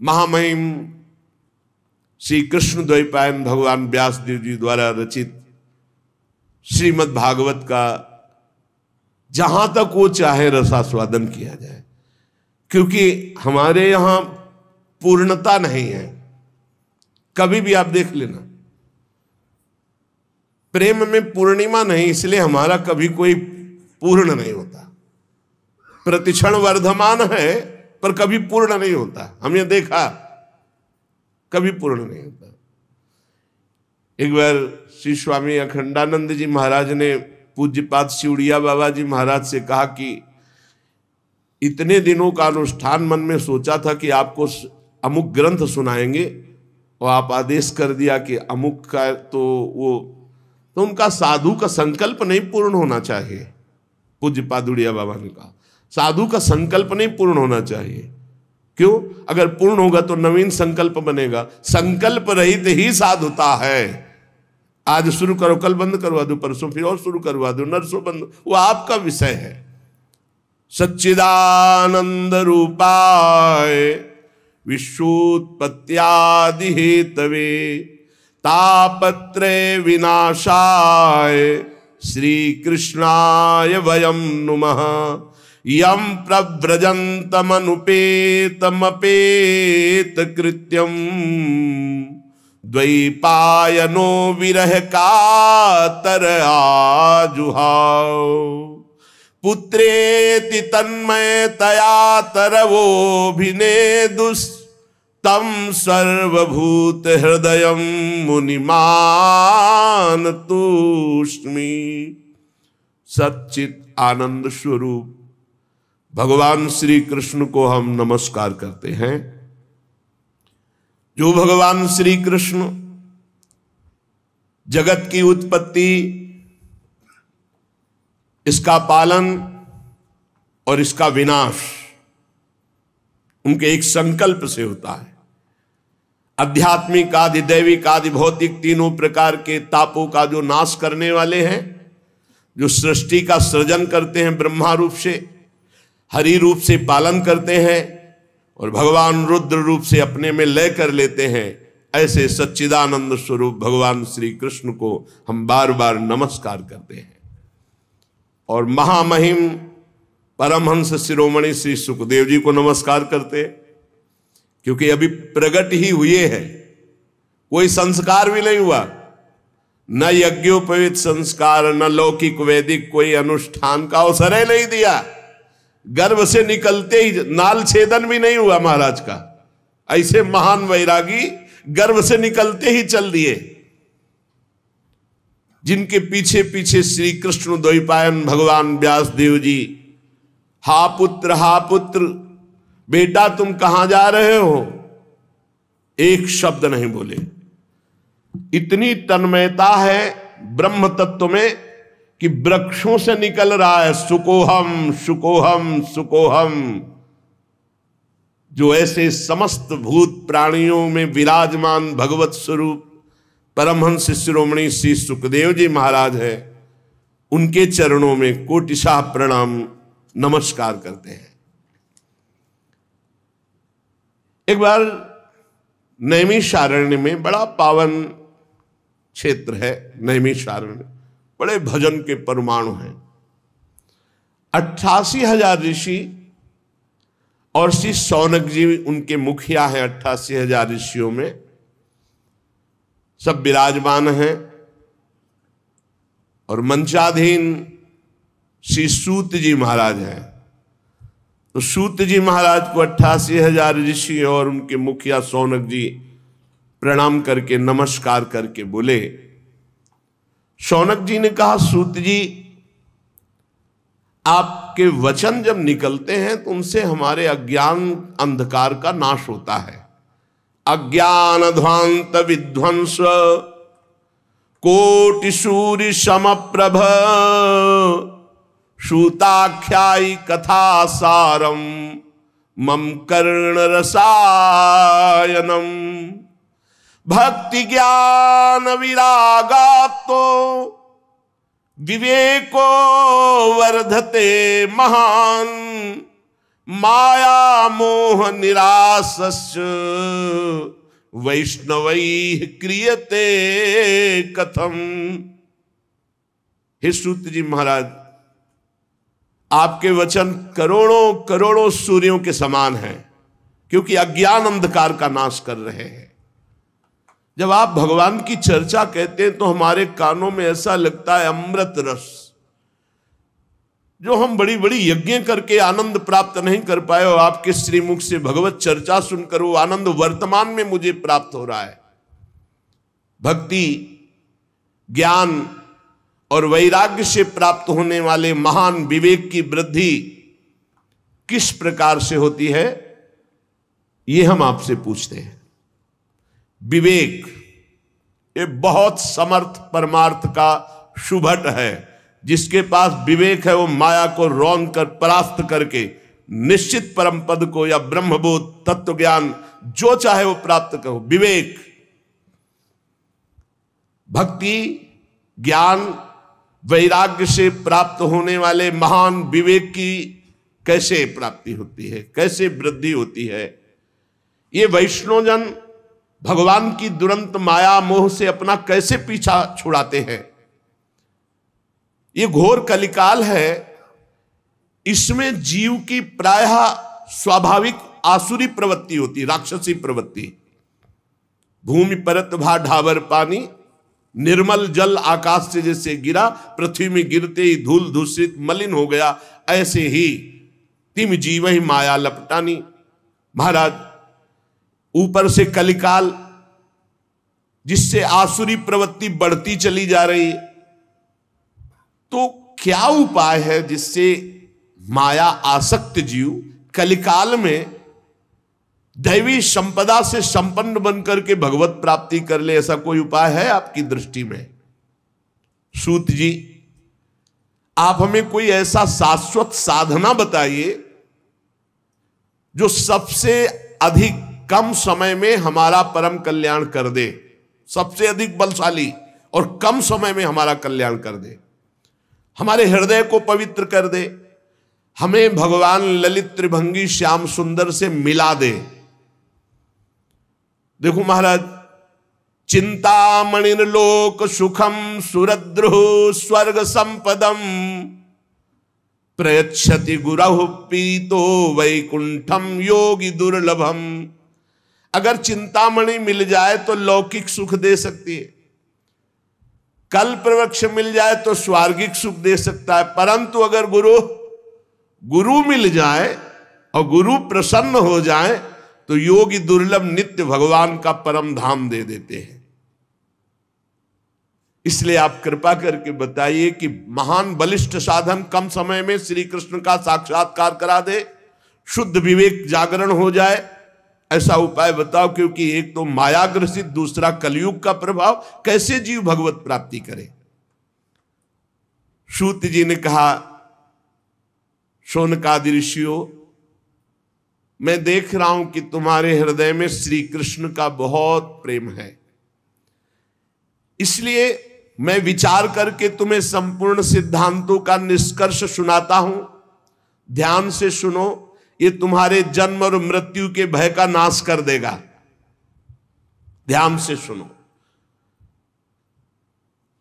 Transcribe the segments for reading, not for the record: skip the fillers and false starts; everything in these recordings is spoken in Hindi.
महामहिम श्री कृष्ण द्वैपायन भगवान व्यासदेव जी द्वारा रचित श्रीमद् भागवत का जहां तक वो चाहे रसास्वादन किया जाए, क्योंकि हमारे यहां पूर्णता नहीं है। कभी भी आप देख लेना, प्रेम में पूर्णिमा नहीं, इसलिए हमारा कभी कोई पूर्ण नहीं होता। प्रतिक्षण वर्धमान है पर कभी पूर्ण नहीं होता। हमने देखा कभी पूर्ण नहीं होता। एक बार श्री स्वामी अखंडानंद जी महाराज ने पूज्यपाद शिवड़िया बाबा जी महाराज से कहा कि इतने दिनों का अनुष्ठान मन में सोचा था कि आपको अमुक ग्रंथ सुनाएंगे और आप आदेश कर दिया कि अमुक का, तो उनका साधु का संकल्प नहीं पूर्ण होना चाहिए। पूज्यपाद उड़िया बाबा ने कहा साधु का संकल्प नहीं पूर्ण होना चाहिए। क्यों? अगर पूर्ण होगा तो नवीन संकल्प बनेगा। संकल्प रहित ही साधुता है। आज शुरू करो, कल बंद करवा दो, परसों फिर और शुरू करवा दो, नरसों बंद, वो आपका विषय है। सच्चिदानंद रूपाय विश्वोत्पत्त्यादि हेतवे तापत्रय विनाशाय श्री कृष्णाय वयं नुमः। यम प्रव्रजन्तमनुपेतमपेत कृत्यम द्वैपायनो विरह कातर आजुहाव। पुत्रेति तन्मयतया तरवोभिनेदुस् तम सर्वभूत हृदयं मुनिमान तूष्मी। सच्चित आनंद स्वरूप भगवान श्री कृष्ण को हम नमस्कार करते हैं। जो भगवान श्री कृष्ण जगत की उत्पत्ति, इसका पालन और इसका विनाश उनके एक संकल्प से होता है। आध्यात्मिक आदि दैविक आदि भौतिक तीनों प्रकार के तापों का जो नाश करने वाले हैं, जो सृष्टि का सृजन करते हैं, ब्रह्मा रूप से हरि रूप से पालन करते हैं और भगवान रुद्र रूप से अपने में लय कर लेते हैं, ऐसे सच्चिदानंद स्वरूप भगवान श्री कृष्ण को हम बार बार नमस्कार करते हैं। और महामहिम परमहंस शिरोमणि श्री सुखदेव जी को नमस्कार करते हैं, क्योंकि अभी प्रकट ही हुए हैं, कोई संस्कार भी नहीं हुआ, न यज्ञोपवीत संस्कार न लौकिक वैदिक कोई अनुष्ठान का अवसर ही नहीं दिया। गर्भ से निकलते ही नाल छेदन भी नहीं हुआ महाराज का। ऐसे महान वैरागी गर्भ से निकलते ही चल दिए, जिनके पीछे पीछे श्री कृष्ण द्वैपायन भगवान व्यासदेव जी हा पुत्र बेटा तुम कहां जा रहे हो, एक शब्द नहीं बोले। इतनी तन्मयता है ब्रह्म तत्व में कि वृक्षों से निकल रहा है सुकोहम सुकोहम सुकोहम। जो ऐसे समस्त भूत प्राणियों में विराजमान भगवत स्वरूप परमहंस शिरोमणि श्री सुखदेव जी महाराज है, उनके चरणों में कोटिशाह प्रणाम नमस्कार करते हैं। एक बार नैमिषारण्य में, बड़ा पावन क्षेत्र है नैमिषारण्य, बड़े भजन के परमाणु हैं। 88,000 ऋषि और श्री शौनक जी उनके मुखिया हैं। 88,000 ऋषियों में सब विराजमान हैं और मंचाधीन श्री सूत जी महाराज हैं। तो सूत जी महाराज को 88,000 ऋषि और उनके मुखिया शौनक जी प्रणाम करके नमस्कार करके बोले। शौनक जी ने कहा, सूत जी आपके वचन जब निकलते हैं तो उनसे हमारे अज्ञान अंधकार का नाश होता है। अज्ञान ध्वांत विध्वंस कोटि सूर्य समप्रभ सूताख्यायी कथा सारम मम कर्ण रसायनम। भक्ति ज्ञान विरागातो विवेको वर्धते महान माया मोह निरासस्य वैष्णवैः क्रियते कथम। हे सूत जी महाराज, आपके वचन करोड़ों करोड़ों सूर्यों के समान हैं, क्योंकि अज्ञान अंधकार का नाश कर रहे हैं। जब आप भगवान की चर्चा कहते हैं तो हमारे कानों में ऐसा लगता है अमृत रस। जो हम बड़ी बड़ी यज्ञ करके आनंद प्राप्त नहीं कर पाए, और आपके श्रीमुख से भगवत चर्चा सुनकर वो आनंद वर्तमान में मुझे प्राप्त हो रहा है। भक्ति, ज्ञान और वैराग्य से प्राप्त होने वाले महान विवेक की वृद्धि किस प्रकार से होती है, ये हम आपसे पूछते हैं। विवेक ये बहुत समर्थ परमार्थ का शुभट है। जिसके पास विवेक है वो माया को रौंद कर परास्त करके निश्चित परम पद को या ब्रह्मबोध तत्व ज्ञान जो चाहे वो प्राप्त करो। विवेक, भक्ति, ज्ञान, वैराग्य से प्राप्त होने वाले महान विवेक की कैसे प्राप्ति होती है, कैसे वृद्धि होती है। ये वैष्णवजन भगवान की दुरंत माया मोह से अपना कैसे पीछा छुड़ाते हैं। ये घोर कलिकाल है, इसमें जीव की प्रायः स्वाभाविक आसुरी प्रवृत्ति होती, राक्षसी प्रवृत्ति। भूमि परत भा ढाबर पानी, निर्मल जल आकाश से जैसे गिरा, पृथ्वी में गिरते ही धूल दूषित मलिन हो गया, ऐसे ही तिम जीव ही माया लपटानी। महाराज, ऊपर से कलिकाल जिससे आसुरी प्रवृत्ति बढ़ती चली जा रही, तो क्या उपाय है जिससे माया आसक्त जीव कलिकाल में दैवी संपदा से संपन्न बनकर के भगवत प्राप्ति कर ले? ऐसा कोई उपाय है आपकी दृष्टि में? सूत जी, आप हमें कोई ऐसा शाश्वत साधना बताइए जो सबसे अधिक कम समय में हमारा परम कल्याण कर दे, सबसे अधिक बलशाली और कम समय में हमारा कल्याण कर दे, हमारे हृदय को पवित्र कर दे, हमें भगवान ललित त्रिभंगी श्याम सुंदर से मिला दे। देखो महाराज, चिंतामणिर्लोक सुखम सुरद्रुः स्वर्ग संपदम प्रयच्छति गुरहु पीतो वैकुंठम योगी दुर्लभम। अगर चिंतामणि मिल जाए तो लौकिक सुख दे सकती है, कल्प वृक्ष मिल जाए तो स्वर्गिक सुख दे सकता है, परंतु अगर गुरु मिल जाए और गुरु प्रसन्न हो जाए तो योगी दुर्लभ नित्य भगवान का परम धाम दे देते हैं। इसलिए आप कृपा करके बताइए कि महान बलिष्ठ साधन कम समय में श्री कृष्ण का साक्षात्कार करा दे, शुद्ध विवेक जागरण हो जाए, ऐसा उपाय बताओ। क्योंकि एक तो माया ग्रसित, दूसरा कलयुग का प्रभाव, कैसे जीव भगवत प्राप्ति करे। सूत जी ने कहा, शौनकादि ऋषियों, मैं देख रहा हूं कि तुम्हारे हृदय में श्री कृष्ण का बहुत प्रेम है, इसलिए मैं विचार करके तुम्हें संपूर्ण सिद्धांतों का निष्कर्ष सुनाता हूं। ध्यान से सुनो, ये तुम्हारे जन्म और मृत्यु के भय का नाश कर देगा। ध्यान से सुनो।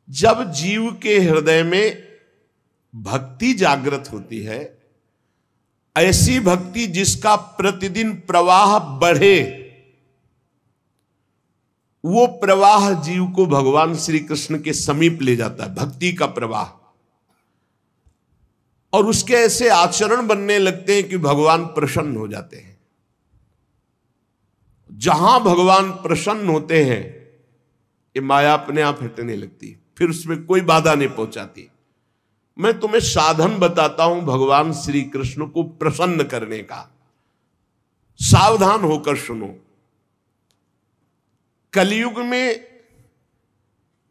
जब जीव के हृदय में भक्ति जागृत होती है, ऐसी भक्ति जिसका प्रतिदिन प्रवाह बढ़े, वो प्रवाह जीव को भगवान श्री कृष्ण के समीप ले जाता है, भक्ति का प्रवाह। और उसके ऐसे आचरण बनने लगते हैं कि भगवान प्रसन्न हो जाते हैं। जहां भगवान प्रसन्न होते हैं, ये माया अपने आप हटने लगती, फिर उसमें कोई बाधा नहीं पहुंचाती। मैं तुम्हें साधन बताता हूं भगवान श्री कृष्ण को प्रसन्न करने का, सावधान होकर सुनो। कलयुग में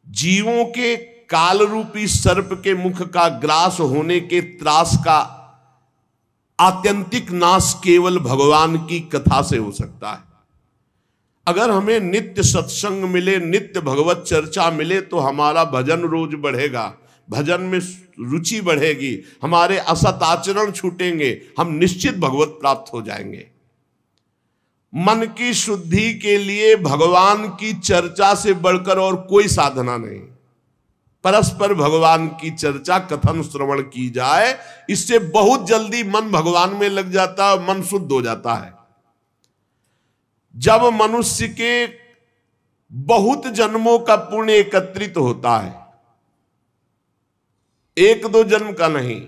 जीवों के काल रूपी सर्प के मुख का ग्रास होने के त्रास का आत्यंतिक नाश केवल भगवान की कथा से हो सकता है। अगर हमें नित्य सत्संग मिले, नित्य भगवत चर्चा मिले, तो हमारा भजन रोज बढ़ेगा, भजन में रुचि बढ़ेगी, हमारे असत आचरण छूटेंगे, हम निश्चित भगवत प्राप्त हो जाएंगे। मन की शुद्धि के लिए भगवान की चर्चा से बढ़कर और कोई साधना नहीं। परस्पर भगवान की चर्चा कथन श्रवण की जाए, इससे बहुत जल्दी मन भगवान में लग जाता है, मन शुद्ध हो जाता है। जब मनुष्य के बहुत जन्मों का पुण्य एकत्रित होता है, एक दो जन्म का नहीं,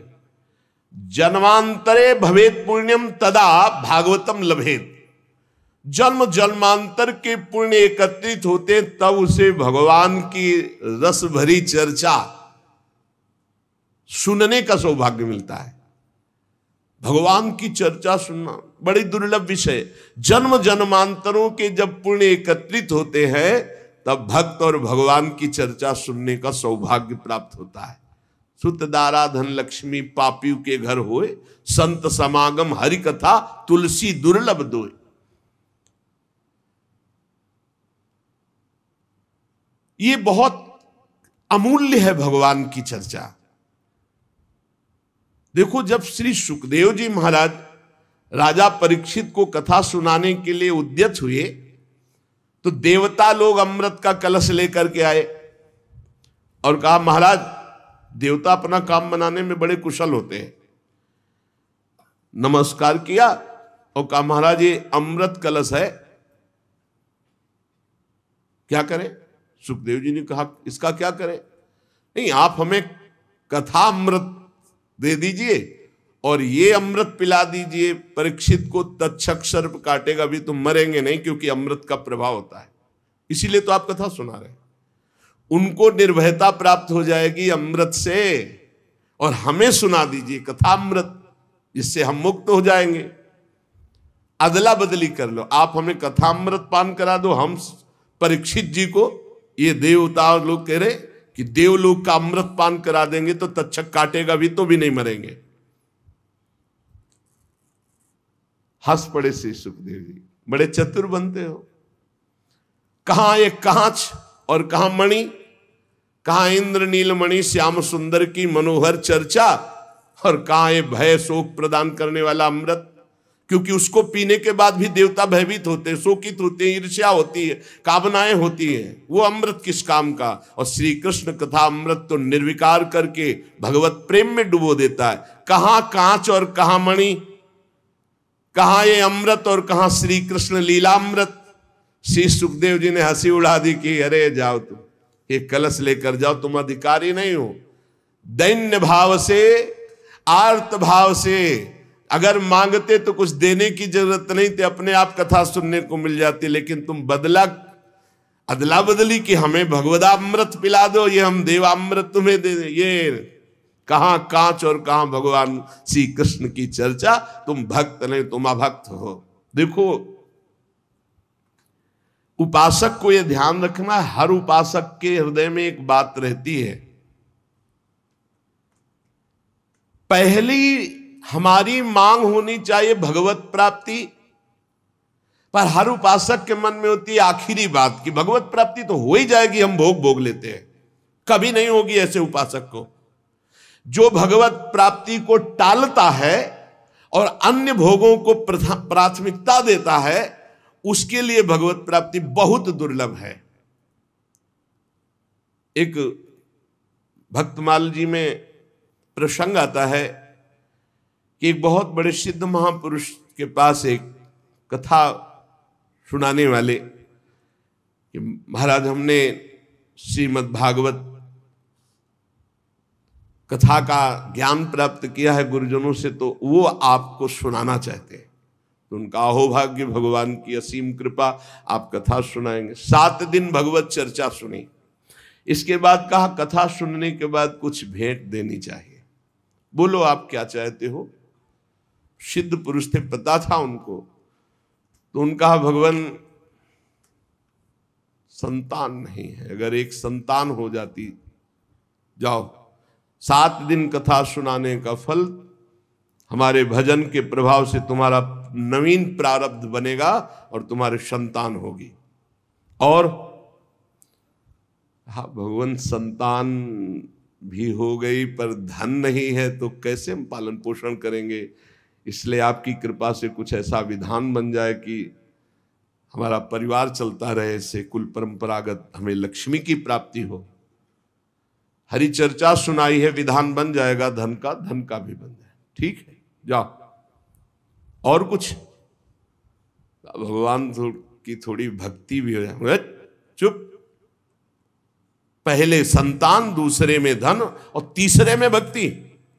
जन्मांतरे भवेत पुण्यम तदा भागवतम लभेत, जन्म जन्मांतर के पुण्य एकत्रित होते तब उसे भगवान की रस भरी चर्चा सुनने का सौभाग्य मिलता है। भगवान की चर्चा सुनना बड़ी दुर्लभ विषय। जन्म जन्मांतरों के जब पुण्य एकत्रित होते हैं तब भक्त और भगवान की चर्चा सुनने का सौभाग्य प्राप्त होता है। सुत दारा धन लक्ष्मी पापियों के घर होए, संत समागम हरि कथा तुलसी दुर्लभ दोय। ये बहुत अमूल्य है भगवान की चर्चा। देखो, जब श्री सुखदेव जी महाराज राजा परीक्षित को कथा सुनाने के लिए उद्यत हुए तो देवता लोग अमृत का कलश लेकर के आए और कहा, महाराज, देवता अपना काम बनाने में बड़े कुशल होते हैं। नमस्कार किया और कहा, महाराज ये अमृत कलश है, क्या करें? सुखदेव जी ने कहा, इसका क्या करें? नहीं, आप हमें कथा अमृत दे दीजिए और ये अमृत पिला दीजिए। परीक्षित को तक्षक सर्प काटेगा भी, तुम मरेंगे नहीं, क्योंकि अमृत का प्रभाव होता है, इसीलिए तो आप कथा सुना रहे हैं। उनको निर्भयता प्राप्त हो जाएगी अमृत से, और हमें सुना दीजिए कथा अमृत, जिससे हम मुक्त हो जाएंगे। अदला बदली कर लो, आप हमें कथा अमृत पान करा दो, हम परीक्षित जी को, ये देवता लोग कह रहे कि देवलोक का अमृत पान करा देंगे तो तक्षक काटेगा भी तो भी नहीं मरेंगे। हंस पड़े श्री सुखदेव जी, बड़े चतुर बनते हो। कहां एक कांच और कहां मणि, कहां इंद्र नीलमणि श्याम सुंदर की मनोहर चर्चा, और कहां ये भय शोक प्रदान करने वाला अमृत, क्योंकि उसको पीने के बाद भी देवता भयभीत होते हैं, शोकित होते हैं, ईर्ष्या होती है, कामनाएं होती हैं। वो अमृत किस काम का? और श्री कृष्ण कथा अमृत तो निर्विकार करके भगवत प्रेम में डुबो देता है। कहां कांच और कहां मणि, कहां ये अमृत और कहां श्री कृष्ण लीलामृत। श्री सुखदेव जी ने हंसी उड़ा दी कि अरे जाओ, तुम ये कलश लेकर जाओ, तुम अधिकारी नहीं हो। दैन्य भाव से, आर्त भाव से अगर मांगते तो कुछ देने की जरूरत नहीं थी, अपने आप कथा सुनने को मिल जाती। लेकिन तुम अदला बदली कि हमें भगवदामृत पिला दो, ये हम देवामृत तुम्हें दे दें। ये कहां कांच और कहां भगवान श्री कृष्ण की चर्चा। तुम भक्त नहीं, तुम अभक्त हो। देखो, उपासक को यह ध्यान रखना, हर उपासक के हृदय में एक बात रहती है। पहली हमारी मांग होनी चाहिए भगवत प्राप्ति, पर हर उपासक के मन में होती है आखिरी बात कि भगवत प्राप्ति तो हो ही जाएगी, हम भोग लेते हैं। कभी नहीं होगी ऐसे उपासक को। जो भगवत प्राप्ति को टालता है और अन्य भोगों को प्राथमिकता देता है, उसके लिए भगवत प्राप्ति बहुत दुर्लभ है। एक भक्तमाल जी में प्रसंग आता है कि एक बहुत बड़े सिद्ध महापुरुष के पास एक कथा सुनाने वाले कि महाराज, हमने श्रीमद् भागवत कथा का ज्ञान प्राप्त किया है गुरुजनों से, तो वो आपको सुनाना चाहते हैं। तो उनका अहोभाग्य, भगवान की असीम कृपा, आप कथा सुनाएंगे। 7 दिन भगवत चर्चा सुनी। इसके बाद कहा, कथा सुनने के बाद कुछ भेंट देनी चाहिए, बोलो आप क्या चाहते हो। सिद्ध पुरुष थे, पता था उनको। तो उनका, भगवान संतान नहीं है, अगर एक संतान हो जाती, जाओ 7 दिन कथा सुनाने का फल हमारे भजन के प्रभाव से तुम्हारा नवीन प्रारब्ध बनेगा और तुम्हारे संतान होगी। और हाँ, भगवान संतान भी हो गई, पर धन नहीं है तो कैसे हम पालन पोषण करेंगे। इसलिए आपकी कृपा से कुछ ऐसा विधान बन जाए कि हमारा परिवार चलता रहे, इससे कुल परंपरागत हमें लक्ष्मी की प्राप्ति हो। हरि चर्चा सुनाई है, विधान बन जाएगा धन का भी बन जाए। ठीक है, जाओ। और कुछ भगवान की थोड़ी भक्ति भी हो जाए। चुप। पहले संतान, दूसरे में धन और तीसरे में भक्ति।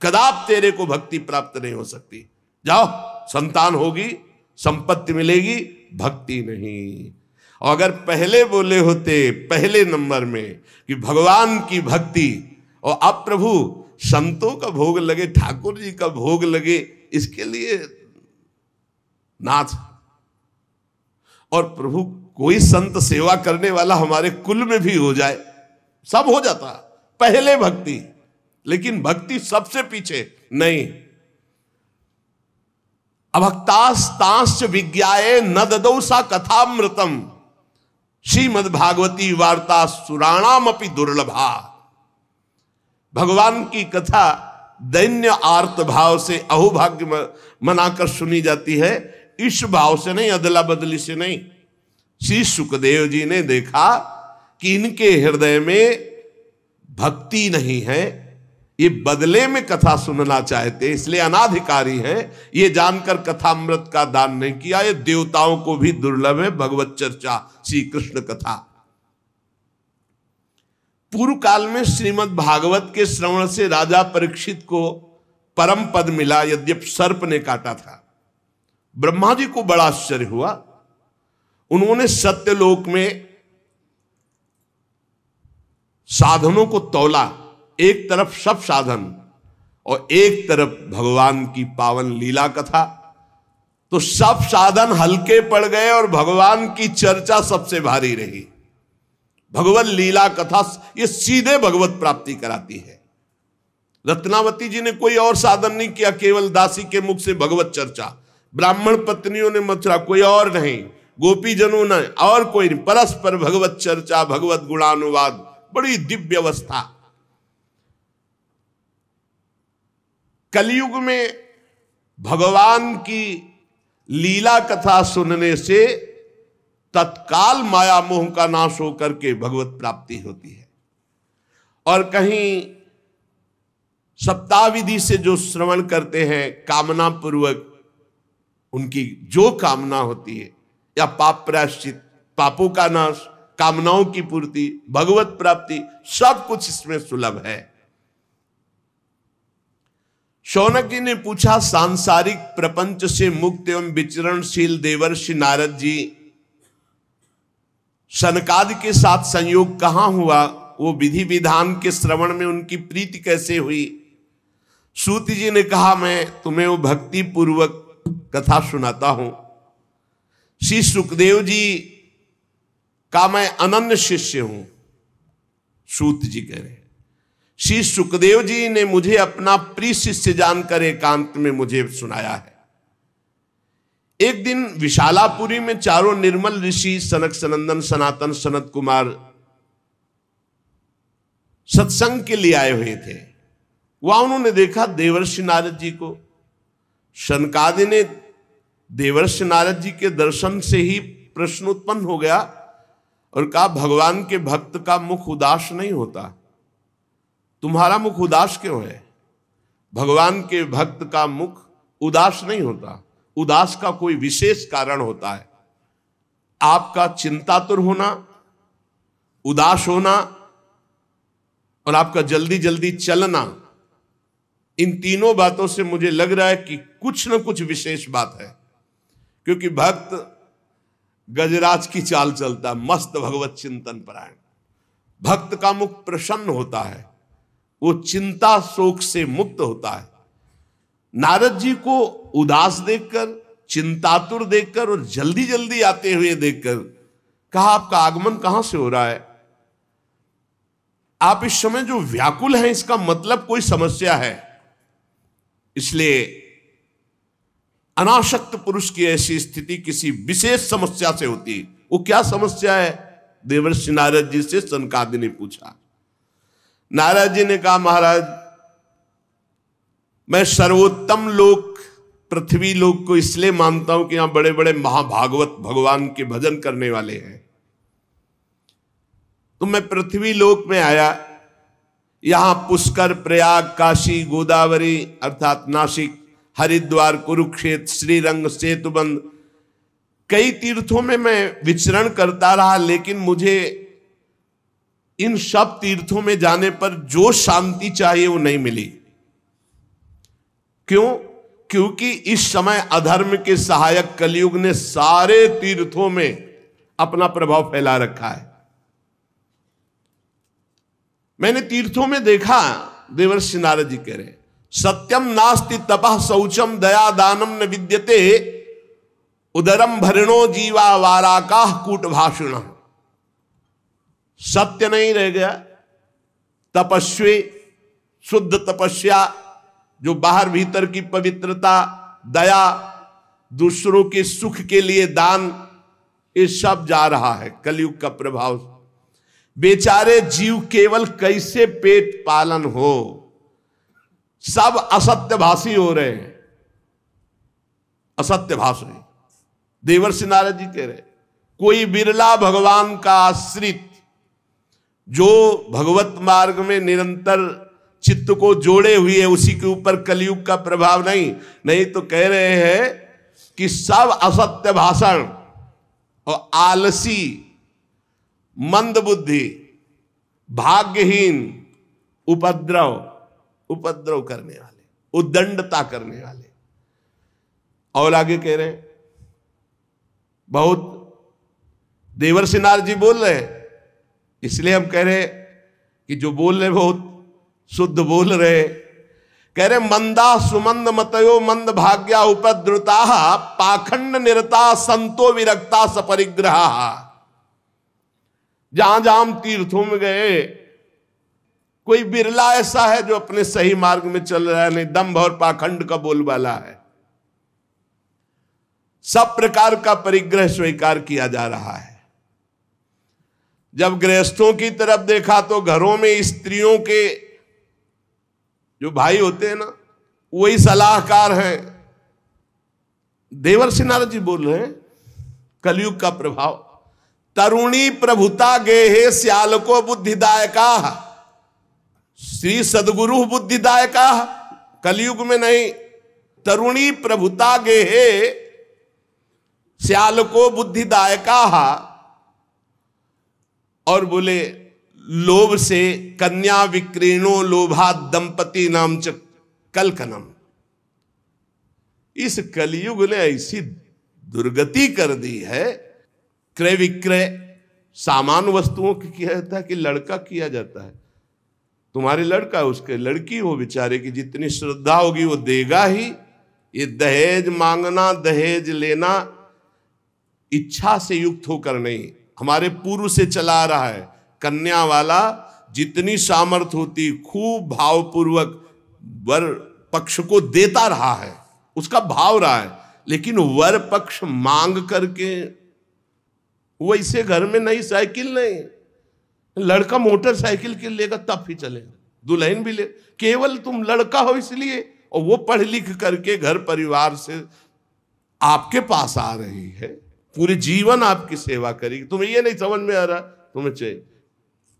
कदाप तेरे को भक्ति प्राप्त नहीं हो सकती। जाओ, संतान होगी, संपत्ति मिलेगी, भक्ति नहीं। और अगर पहले बोले होते पहले नंबर में कि भगवान की भक्ति, और अब प्रभु संतों का भोग लगे, ठाकुर जी का भोग लगे, इसके लिए नाथ। और प्रभु कोई संत सेवा करने वाला हमारे कुल में भी हो जाए, सब हो जाता। पहले भक्ति, लेकिन भक्ति सबसे पीछे नहीं। अभक्तास्तांश्च विज्ञाये न ददौ सा कथामृतम, श्रीमद् भागवती वार्ता सुराणाम अपि दुर्लभा। भगवान की कथा दैन्य आर्त भाव से, अहोभाग्य मनाकर सुनी जाती है, इस भाव से नहीं, अदला बदली से नहीं। श्री सुखदेव जी ने देखा कि इनके हृदय में भक्ति नहीं है, ये बदले में कथा सुनना चाहते, इसलिए अनाधिकारी हैं। ये जानकर कथामृत का दान नहीं किया। ये देवताओं को भी दुर्लभ है भगवत चर्चा, श्री कृष्ण कथा। पूर्व काल में श्रीमद् भागवत के श्रवण से राजा परीक्षित को परम पद मिला, यद्यपि सर्प ने काटा था। ब्रह्मा जी को बड़ा आश्चर्य हुआ। उन्होंने सत्यलोक में साधनों को तौला, एक तरफ सब साधन और एक तरफ भगवान की पावन लीला कथा। तो सब साधन हल्के पड़ गए और भगवान की चर्चा सबसे भारी रही। भगवत लीला कथा ये सीधे भगवत प्राप्ति कराती है। रत्नावती जी ने कोई और साधन नहीं किया, केवल दासी के मुख से भगवत चर्चा। ब्राह्मण पत्नियों ने मथुरा, कोई और नहीं, गोपीजनों ने और कोई नहीं, परस्पर भगवत चर्चा, भगवत गुणानुवाद, बड़ी दिव्य अवस्था। कलयुग में भगवान की लीला कथा सुनने से तत्काल माया मोह का नाश होकर के भगवत प्राप्ति होती है। और कहीं सप्ताह विधि से जो श्रवण करते हैं कामना पूर्वक, उनकी जो कामना होती है, या पाप प्रायश्चित, पापों का नाश, कामनाओं की पूर्ति, भगवत प्राप्ति, सब कुछ इसमें सुलभ है। शौनक जी ने पूछा, सांसारिक प्रपंच से मुक्त एवं विचरणशील देवर्षि नारद जी, सनकादि के साथ संयोग कहां हुआ? वो विधि विधान के श्रवण में उनकी प्रीति कैसे हुई? सूत जी ने कहा, मैं तुम्हें वो भक्ति पूर्वक कथा सुनाता हूं। श्री सुखदेव जी का मैं अनन्य शिष्य हूं। सूत जी कह रहे हैं, श्री सुखदेव जी ने मुझे अपना प्रिय शिष्य जानकर एकांत में मुझे सुनाया है। एक दिन विशालापुरी में चारों निर्मल ऋषि सनक सनंदन सनातन सनत कुमार सत्संग के लिए आए हुए थे। वहां उन्होंने देखा देवर्षि नारद जी को। शनकादि ने देवर्षि नारद जी के दर्शन से ही प्रश्न उत्पन्न हो गया और कहा, भगवान के भक्त का मुख उदास नहीं होता, तुम्हारा मुख उदास क्यों है? भगवान के भक्त का मुख उदास नहीं होता, उदास का कोई विशेष कारण होता है। आपका चिंतातुर होना, उदास होना और आपका जल्दी जल्दी चलना, इन तीनों बातों से मुझे लग रहा है कि कुछ न कुछ विशेष बात है। क्योंकि भक्त गजराज की चाल चलता, मस्त भगवत चिंतन परायण। भक्त का मुख प्रसन्न होता है, वो चिंता शोक से मुक्त होता है। नारद जी को उदास देखकर, चिंतातुर देखकर और जल्दी जल्दी आते हुए देखकर कहा, आपका आगमन कहां से हो रहा है? आप इस समय जो व्याकुल हैं, इसका मतलब कोई समस्या है। इसलिए अनासक्त पुरुष की ऐसी स्थिति किसी विशेष समस्या से होती। वो क्या समस्या है? देवर्षि नारद जी से सनकादि ने पूछा। नारद जी ने कहा, महाराज मैं सर्वोत्तम लोक पृथ्वी लोक को इसलिए मानता हूं कि यहां बड़े बड़े महाभागवत भगवान के भजन करने वाले हैं। तो मैं पृथ्वी लोक में आया, यहां पुष्कर, प्रयाग, काशी, गोदावरी अर्थात नासिक, हरिद्वार, कुरुक्षेत्र, श्रीरंग, सेतुबंद, कई तीर्थों में मैं विचरण करता रहा, लेकिन मुझे इन सब तीर्थों में जाने पर जो शांति चाहिए वो नहीं मिली। क्यों? क्योंकि इस समय अधर्म के सहायक कलयुग ने सारे तीर्थों में अपना प्रभाव फैला रखा है। मैंने तीर्थों में देखा, देवर्षि नारद जी कह रहे, सत्यम नास्ति तपः शौचम दया दानम न विद्यते उदरम भरणो जीवा वाराकाह कूट भाषण। सत्य नहीं रह गया, तपस्वी, शुद्ध तपस्या, जो बाहर भीतर की पवित्रता, दया, दूसरों के सुख के लिए दान, ये सब जा रहा है कलयुग का प्रभाव। बेचारे जीव केवल कैसे पेट पालन हो, सब असत्य भाषी हो रहे हैं, असत्य भाषी। देवर्षि नारद जी कह रहे, कोई बिरला भगवान का आश्रित जो भगवत मार्ग में निरंतर चित्त को जोड़े हुए है, उसी के ऊपर कलयुग का प्रभाव नहीं तो कह रहे हैं कि सब असत्य भाषण और आलसी, मंद बुद्धि, भाग्यहीन, उपद्रव करने वाले, उद्दंडता करने वाले। और आगे कह रहे हैं, बहुत देवर्षि नारद जी बोल रहे हैं, इसलिए हम कह रहे कि जो बोल रहे बहुत शुद्ध बोल रहे। कह रहे मंदा सुमंद मतयो मंद भाग्या उपद्रुता पाखंड निरता संतो विरक्ता सपरिग्रहा। जहां जहां हम तीर्थों में गए, कोई बिरला ऐसा है जो अपने सही मार्ग में चल रहा है, नहीं दंभ और पाखंड का बोलबाला है। सब प्रकार का परिग्रह स्वीकार किया जा रहा है। जब गृहस्थों की तरफ देखा तो घरों में स्त्रियों के जो भाई होते हैं ना, वही सलाहकार हैं। देवर्षि नारद जी बोल रहे हैं, कलयुग का प्रभाव। तरुणी प्रभुता गेहे श्यालको बुद्धिदायका, श्री सदगुरु बुद्धिदायका। कलयुग में नहीं, तरुणी प्रभुता गेहे श्यालको बुद्धिदायका। और बोले लोभ से कन्या विक्रीणो लोभा दंपति नाम च कलकनम। इस कलयुग ने ऐसी दुर्गति कर दी है, क्रय विक्रय सामान वस्तुओं की किया जाता है कि लड़का किया जाता है। तुम्हारे लड़का, उसके लड़की हो, बेचारे की जितनी श्रद्धा होगी वो देगा ही। ये दहेज मांगना, दहेज लेना इच्छा से युक्त होकर नहीं, हमारे पूर्व से चला रहा है। कन्या वाला जितनी सामर्थ्य होती खूब भावपूर्वक वर पक्ष को देता रहा है, उसका भाव रहा है, लेकिन वर पक्ष मांग करके वैसे घर में नई साइकिल नहीं, लड़का मोटरसाइकिल के लेगा तब ही चलेगा, दुल्हन भी ले। केवल तुम लड़का हो इसलिए, और वो पढ़ लिख करके घर परिवार से आपके पास आ रही है, पूरे जीवन आपकी सेवा करेगी। तुम्हें ये नहीं समझ में आ रहा, तुम्हें चाहिए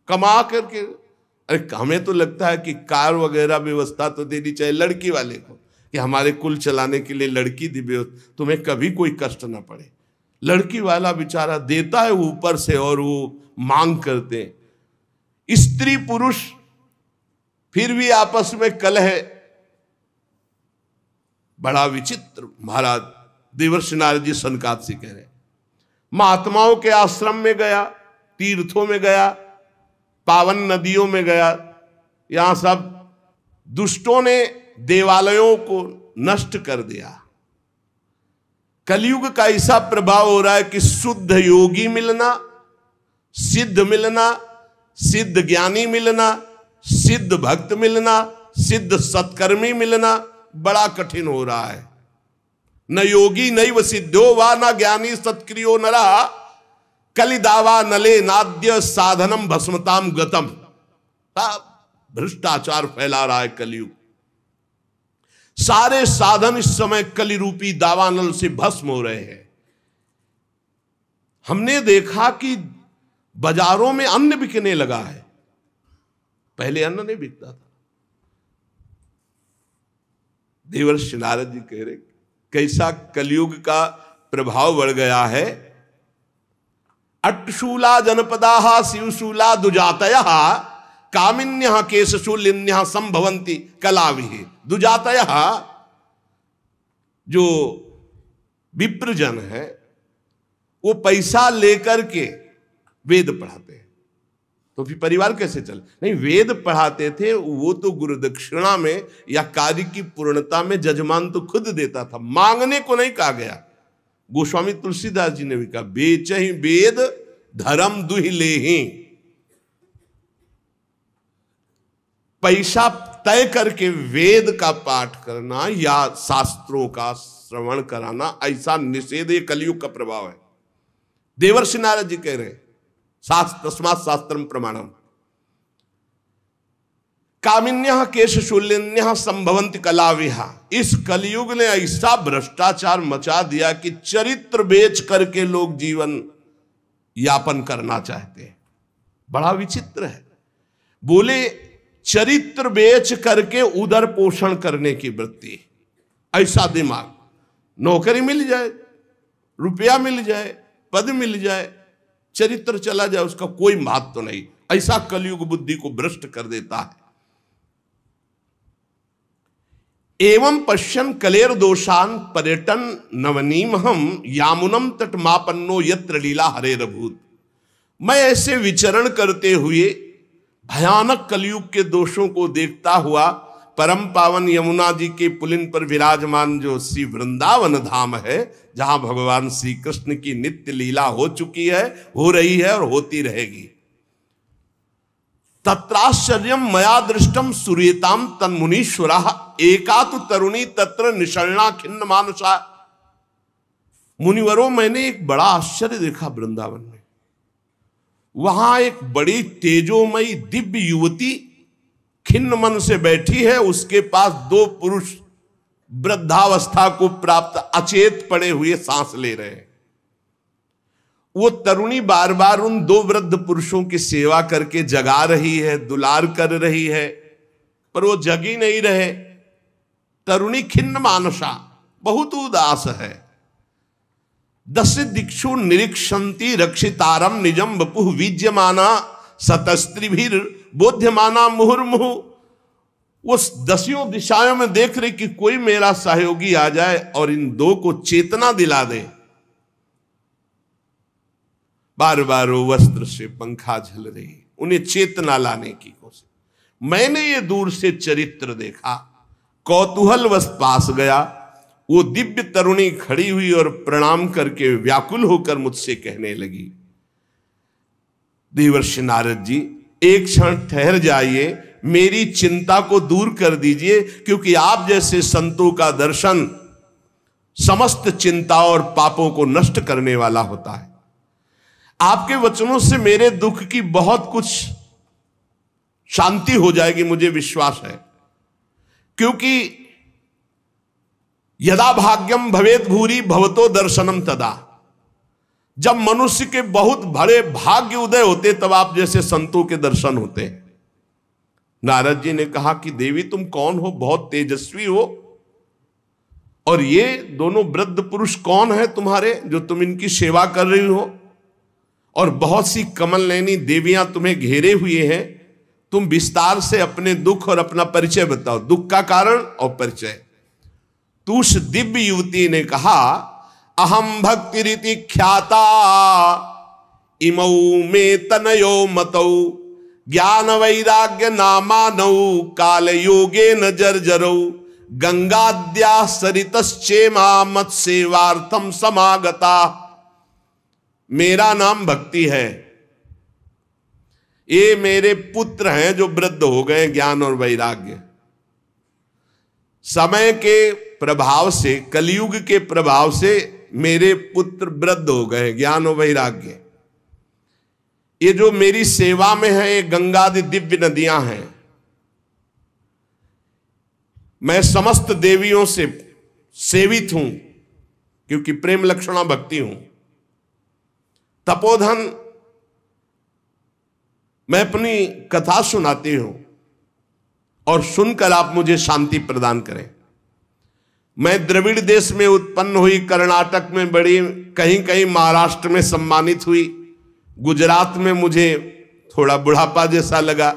कमा करके। अरे हमें तो लगता है कि कार वगैरह व्यवस्था तो देनी चाहिए लड़की वाले को, कि हमारे कुल चलाने के लिए लड़की दी व्यवस्था, तुम्हें कभी कोई कष्ट ना पड़े। लड़की वाला बेचारा देता है ऊपर से, और वो मांग करते हैं। स्त्री पुरुष फिर भी आपस में कलह, बड़ा विचित्र। महाराज देवर्षि नारद जी सनकादिक से कह रहे, महात्माओं के आश्रम में गया, तीर्थों में गया, पावन नदियों में गया, यहां सब दुष्टों ने देवालयों को नष्ट कर दिया। कलयुग का ऐसा प्रभाव हो रहा है कि शुद्ध योगी मिलना, सिद्ध मिलना, सिद्ध ज्ञानी मिलना, सिद्ध भक्त मिलना, सिद्ध सत्कर्मी मिलना बड़ा कठिन हो रहा है। न योगी नैव सिद्धो वा न ज्ञानी सत्क्रियो नरा कलिदावा नले नाद्य साधनम भस्मताम गतम। भ्रष्टाचार फैला रहा है कलयुग। सारे साधन इस समय कली रूपी दावानल से भस्म हो रहे हैं। हमने देखा कि बाजारों में अन्न बिकने लगा है, पहले अन्न नहीं बिकता था। देवर्षि नारद जी कह रहे कैसा कलयुग का प्रभाव बढ़ गया है। अट्टशूला जनपदा शिवशूला दुजातय कामिन्य केशशूलिन्य संभवंती कलाविः। दुजातय जो विप्रजन है वो पैसा लेकर के वेद पढ़ाते हैं, तो फिर परिवार कैसे चले? नहीं, वेद पढ़ाते थे वो तो गुरुदक्षिणा में या कार्य की पूर्णता में जजमान तो खुद देता था, मांगने को नहीं कहा गया। गोस्वामी तुलसीदास जी ने भी कहा बेचहि वेद धर्म दुहि लेहि। पैसा तय करके वेद का पाठ करना या शास्त्रों का श्रवण कराना, ऐसा निषेध ये कलयुग का प्रभाव है। देवर्षि नारद जी कह रहे हैं शास्त्र तस्मात् शास्त्रम प्रमाणम। कामिन्यः केशशूलिन्यः संभवन्ति कलाविः। इस कलयुग ने ऐसा भ्रष्टाचार मचा दिया कि चरित्र बेच करके लोग जीवन यापन करना चाहते हैं। बड़ा विचित्र है। बोले चरित्र बेच करके उदर पोषण करने की वृत्ति, ऐसा दिमाग। नौकरी मिल जाए, रुपया मिल जाए, पद मिल जाए, चरित्र चला जाए, उसका कोई महत्व नहीं। ऐसा कलयुग बुद्धि को भ्रष्ट कर देता है। एवं पश्यन् कलेर दोषान पर्यटन नवनीमहम यामुनम तटमापन्नो यत्र लीला हरेरभूत। मैं ऐसे विचरण करते हुए भयानक कलयुग के दोषों को देखता हुआ परम पावन यमुना जी के पुलिन पर विराजमान जो श्री वृंदावन धाम है, जहां भगवान श्री कृष्ण की नित्य लीला हो चुकी है, हो रही है और होती रहेगी। तत्राश्चर्यम मया दृष्टम सूर्यताम तन्मुनीश्वरा एका तु तरुणी तत्र निषण्णा खिन्न मानसा। मुनिवरों, मैंने एक बड़ा आश्चर्य देखा वृंदावन में। वहां एक बड़ी तेजोमयी दिव्य युवती खिन्न मन से बैठी है, उसके पास दो पुरुष वृद्धावस्था को प्राप्त अचेत पड़े हुए सांस ले रहे हैं। वो तरुणी बार बार उन दो वृद्ध पुरुषों की सेवा करके जगा रही है, दुलार कर रही है, पर वो जगी नहीं रहे। तरुणी खिन्न मानसा, बहुत उदास है। दश दिक्षु निरीक्षन्ति रक्षितारम निजम वपुः विज्यमाना सतस्त्रिभिर बोध्यमाना मुहुर्मुहु। वो दसियों दिशाओं में देख रही कि कोई मेरा सहयोगी आ जाए और इन दो को चेतना दिला दे। बार बार वो वस्त्र से पंखा झल रही, उन्हें चेतना लाने की कोशिश। मैंने ये दूर से चरित्र देखा, कौतूहलवश पास गया। वो दिव्य तरुणी खड़ी हुई और प्रणाम करके व्याकुल होकर मुझसे कहने लगी, देवर्षि नारद जी, एक क्षण ठहर जाइए, मेरी चिंता को दूर कर दीजिए, क्योंकि आप जैसे संतों का दर्शन समस्त चिंता और पापों को नष्ट करने वाला होता है। आपके वचनों से मेरे दुख की बहुत कुछ शांति हो जाएगी, मुझे विश्वास है। क्योंकि यदा भाग्यम भवेद भूरि भवतो दर्शनम तदा। जब मनुष्य के बहुत बड़े भाग्य उदय होते, तब आप जैसे संतों के दर्शन होते हैं। नारद जी ने कहा कि देवी तुम कौन हो, बहुत तेजस्वी हो, और ये दोनों वृद्ध पुरुष कौन है तुम्हारे जो तुम इनकी सेवा कर रही हो, और बहुत सी कमल नयनी देवियां तुम्हें घेरे हुए हैं। तुम विस्तार से अपने दुख और अपना परिचय बताओ, दुख का कारण और परिचय। तो उस दिव्य युवती ने कहा, अहम भक्ति रीति ख्याता इमौ में तनयो मतौ ज्ञान वैराग्य नामानौ काल योगे न जर्जरौ गंगाद्या सरितश्चेमा मत सेवार्थम समागता। मेरा नाम भक्ति है, ये मेरे पुत्र हैं जो वृद्ध हो गए ज्ञान और वैराग्य। समय के प्रभाव से, कलयुग के प्रभाव से मेरे पुत्र वृद्ध हो गए, ज्ञान और वैराग्य। ये जो मेरी सेवा में है, ये गंगादि दिव्य नदियां हैं, मैं समस्त देवियों से सेवित हूं क्योंकि प्रेम लक्षणा भक्ति हूं। तपोधन, मैं अपनी कथा सुनाती हूं और सुनकर आप मुझे शांति प्रदान करें। मैं द्रविड़ देश में उत्पन्न हुई, कर्नाटक में बड़ी, कहीं कहीं महाराष्ट्र में सम्मानित हुई, गुजरात में मुझे थोड़ा बुढ़ापा जैसा लगा।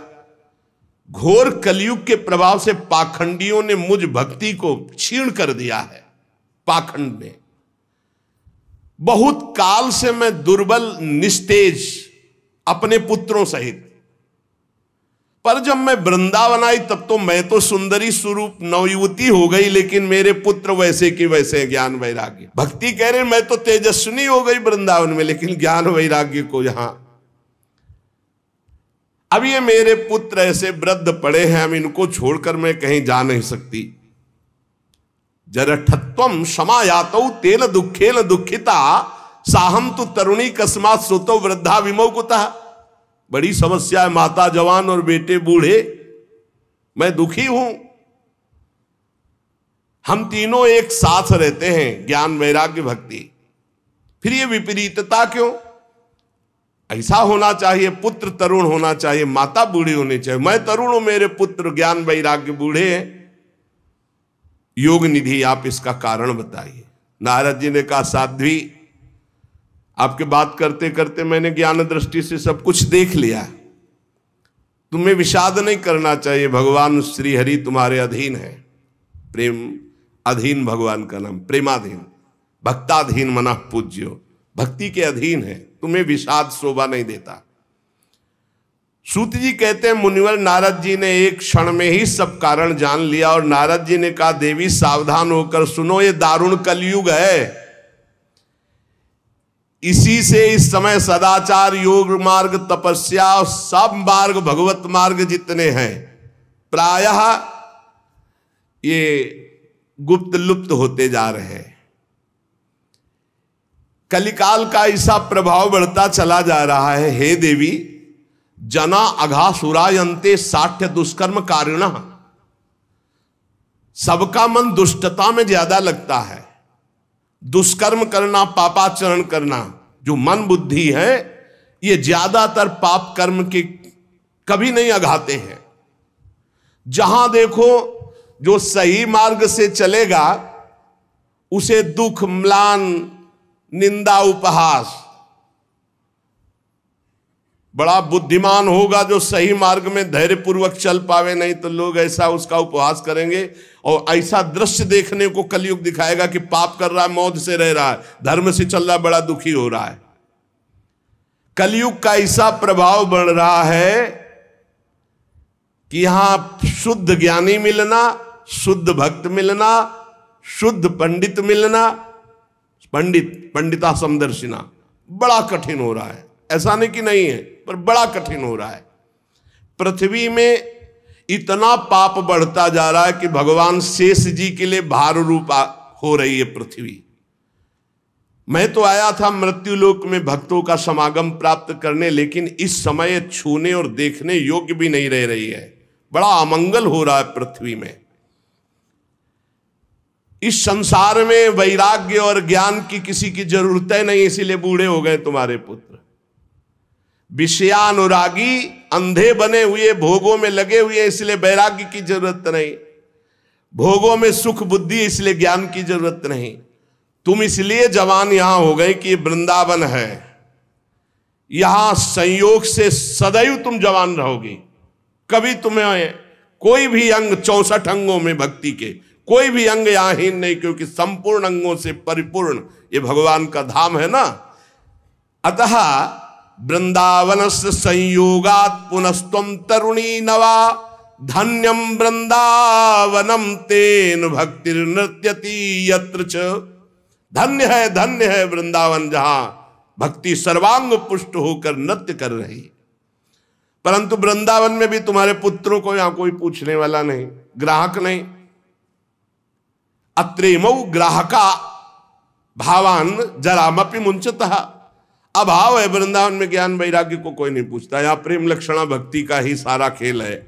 घोर कलयुग के प्रभाव से पाखंडियों ने मुझ भक्ति को छीण कर दिया है। पाखंड ने, बहुत काल से मैं दुर्बल, निस्तेज, अपने पुत्रों सहित। पर जब मैं वृंदावन आई तब तो मैं तो सुंदरी स्वरूप नवयुवती हो गई, लेकिन मेरे पुत्र वैसे की वैसे ज्ञान वैराग्य। भक्ति कह रहे मैं तो तेजस्विनी हो गई वृंदावन में, लेकिन ज्ञान वैराग्य को यहां। अब ये मेरे पुत्र ऐसे वृद्ध पड़े हैं, अब इनको छोड़कर मैं कहीं जा नहीं सकती। जरठत्वम समायातौ तेन दुखेन दुखिता, साहम तु तरुणी कस्मात् श्रुतौ वृद्धा विमोकुता। बड़ी समस्या है, माता जवान और बेटे बूढ़े, मैं दुखी हूं। हम तीनों एक साथ रहते हैं, ज्ञान वैराग्य भक्ति, फिर ये विपरीतता क्यों? ऐसा होना चाहिए, पुत्र तरुण होना चाहिए, माता बूढ़ी होनी चाहिए। मैं तरुण हूं, मेरे पुत्र ज्ञान वैराग्य बूढ़े हैं। योग निधि, आप इसका कारण बताइए। नारद जी ने कहा, साध्वी, आपके बात करते करते मैंने ज्ञान दृष्टि से सब कुछ देख लिया, तुम्हें विषाद नहीं करना चाहिए। भगवान श्री हरि तुम्हारे अधीन है। प्रेम अधीन भगवान का नाम, प्रेमाधीन, भक्ताधीन मनः पूज्यो, भक्ति के अधीन है, तुम्हें विषाद शोभा नहीं देता। सूत जी कहते हैं, मुनिवर नारद जी ने एक क्षण में ही सब कारण जान लिया और नारद जी ने कहा, देवी सावधान होकर सुनो, ये दारुण कलयुग है। इसी से इस समय सदाचार, योग मार्ग, तपस्या, सब मार्ग, भगवत मार्ग जितने हैं, प्रायः ये गुप्त लुप्त होते जा रहे हैं। कलिकाल का ऐसा प्रभाव बढ़ता चला जा रहा है। हे देवी, जना अघासुरायन्ते साठ्य दुष्कर्म कारिणः। सबका मन दुष्टता में ज्यादा लगता है। दुष्कर्म करना, पापाचरण करना, जो मन बुद्धि है, ये ज्यादातर पाप कर्म के कभी नहीं अघाते हैं। जहां देखो जो सही मार्ग से चलेगा उसे दुख, म्लान, निंदा, उपहास। बड़ा बुद्धिमान होगा जो सही मार्ग में धैर्य पूर्वक चल पावे, नहीं तो लोग ऐसा उसका उपहास करेंगे और ऐसा दृश्य देखने को कलयुग दिखाएगा कि पाप कर रहा है, मौत से रह रहा है, धर्म से चल रहा है, बड़ा दुखी हो रहा है। कलयुग का ऐसा प्रभाव बढ़ रहा है कि यहां शुद्ध ज्ञानी मिलना, शुद्ध भक्त मिलना, शुद्ध पंडित मिलना, पंडिता समदर्शिना, बड़ा कठिन हो रहा है। ऐसा नहीं कि नहीं है, पर बड़ा कठिन हो रहा है। पृथ्वी में इतना पाप बढ़ता जा रहा है कि भगवान शेष जी के लिए भार रूप हो रही है पृथ्वी। मैं तो आया था मृत्यु लोक में भक्तों का समागम प्राप्त करने, लेकिन इस समय छूने और देखने योग्य भी नहीं रह रही है। बड़ा अमंगल हो रहा है पृथ्वी में। इस संसार में वैराग्य और ज्ञान की किसी की जरूरत है नहीं, इसीलिए बूढ़े हो गए तुम्हारे पुत्र। विषयानुरागी, अंधे बने हुए, भोगों में लगे हुए, इसलिए वैराग्य की जरूरत नहीं। भोगों में सुख बुद्धि, इसलिए ज्ञान की जरूरत नहीं। तुम इसलिए जवान यहां हो गए कि वृंदावन है, यहां संयोग से सदैव तुम जवान रहोगी। कभी तुम्हें कोई भी अंग, 64 अंगों में भक्ति के कोई भी अंग यहां हीन नहीं, क्योंकि संपूर्ण अंगों से परिपूर्ण ये भगवान का धाम है ना। अतः वृंदावनस्य संयोगात् पुनस्त्वं तरुणी नवा, धन्यम वृंदावनम तेन भक्तिर्नृत्यति यत्र च। धन्य है वृंदावन, जहां भक्ति सर्वांग पुष्ट होकर नृत्य कर रही। परंतु वृंदावन में भी तुम्हारे पुत्रों को यहां कोई पूछने वाला नहीं, ग्राहक नहीं। अत्रेमौ ग्राहका भावान जरामपि मुंचतः। अभाव है वृंदावन में, ज्ञान वैराग्य को कोई नहीं पूछता। यहां प्रेम लक्षणा भक्ति का ही सारा खेल है,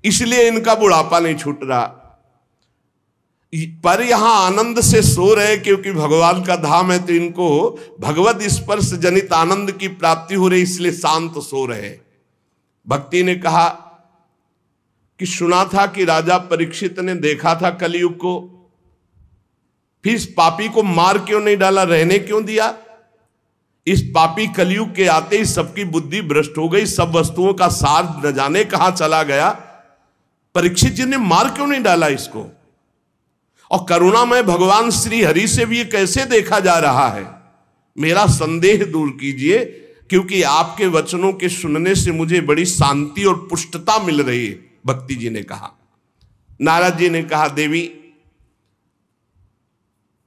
इसलिए इनका बुढ़ापा नहीं छूट रहा। पर यहां आनंद से सो रहे, क्योंकि भगवान का धाम है तो इनको भगवत स्पर्श जनित आनंद की प्राप्ति हो रही, इसलिए शांत सो रहे। भक्ति ने कहा कि सुना था कि राजा परीक्षित ने देखा था कलयुग को, फिर इस पापी को मार क्यों नहीं डाला, रहने क्यों दिया? इस पापी कलयुग के आते ही सबकी बुद्धि भ्रष्ट हो गई, सब वस्तुओं का सार न जाने कहां चला गया। परीक्षित जी ने मार क्यों नहीं डाला इसको? और करुणामय भगवान श्री हरि से भी ये कैसे देखा जा रहा है? मेरा संदेह दूर कीजिए, क्योंकि आपके वचनों के सुनने से मुझे बड़ी शांति और पुष्टता मिल रही है। भक्ति जी ने कहा। नारद जी ने कहा, देवी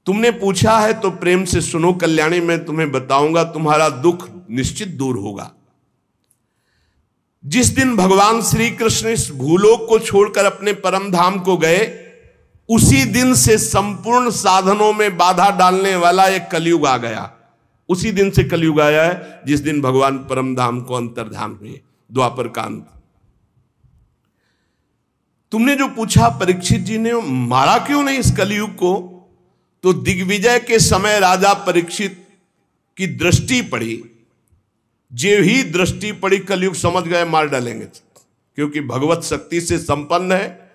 तुमने पूछा है तो प्रेम से सुनो कल्याणी, मैं तुम्हें बताऊंगा, तुम्हारा दुख निश्चित दूर होगा। जिस दिन भगवान श्री कृष्ण इस भूलोक को छोड़कर अपने परम धाम को गए, उसी दिन से संपूर्ण साधनों में बाधा डालने वाला एक कलयुग आ गया। उसी दिन से कलयुग आया है जिस दिन भगवान परम धाम को अंतर्धान हुए, द्वापर का अंत। तुमने जो पूछा परीक्षित जी ने मारा क्यों नहीं इस कलयुग को, तो दिग्विजय के समय राजा परीक्षित की दृष्टि पड़ी, जो ही दृष्टि पड़ी कलयुग समझ गए मार डालेंगे, क्योंकि भगवत शक्ति से संपन्न है।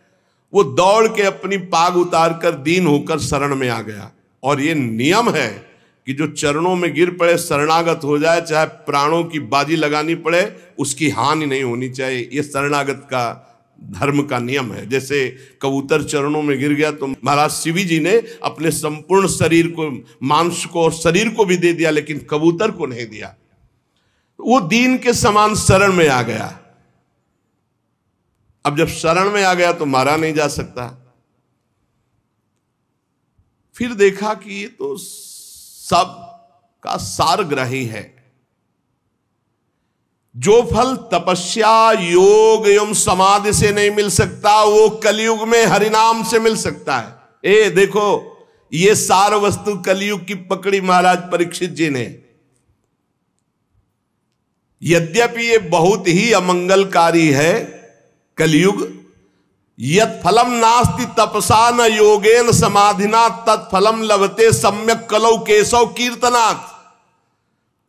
वो दौड़ के अपनी पाग उतार कर दीन होकर शरण में आ गया। और ये नियम है कि जो चरणों में गिर पड़े, शरणागत हो जाए, चाहे प्राणों की बाजी लगानी पड़े, उसकी हानि नहीं होनी चाहिए। ये शरणागत का धर्म का नियम है। जैसे कबूतर चरणों में गिर गया तो महाराज शिवी जी ने अपने संपूर्ण शरीर को, मांस को और शरीर को भी दे दिया, लेकिन कबूतर को नहीं दिया। वो दीन के समान शरण में आ गया। अब जब शरण में आ गया तो मारा नहीं जा सकता। फिर देखा कि ये तो सब का सारग्राही है। जो फल तपस्या, योग एवं समाधि से नहीं मिल सकता, वो कलयुग में हरिनाम से मिल सकता है। ए देखो, ये सार वस्तु कलयुग की पकड़ी महाराज परीक्षित जी ने। यद्यपि ये बहुत ही अमंगलकारी है कलयुग। यत् फलम नास्ति तपसा न योगेन समाधिना तत्फलम लभते सम्यक कलौ केशव कीर्तनात्।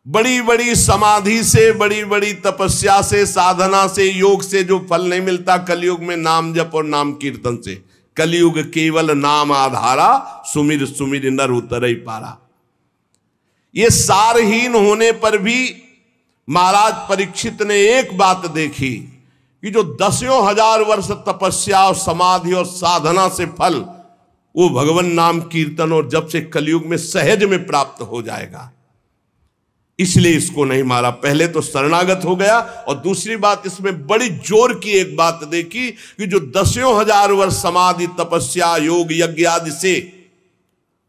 बड़ी बड़ी समाधि से, बड़ी बड़ी तपस्या से, साधना से, योग से जो फल नहीं मिलता कलयुग में, नाम जप और नाम कीर्तन से। कलयुग केवल नाम आधारा, सुमिर सुमिर नर उतर ही पारा। ये सारहीन होने पर भी महाराज परीक्षित ने एक बात देखी कि जो दसियों हजार वर्ष तपस्या और समाधि और साधना से फल, वो भगवान नाम कीर्तन और जब से कलयुग में सहज में प्राप्त हो जाएगा। इसलिए इसको नहीं मारा। पहले तो शरणागत हो गया, और दूसरी बात इसमें बड़ी जोर की एक बात देखी कि जो दसियों हजार वर्ष समाधि, तपस्या, योग, यज्ञ आदि से,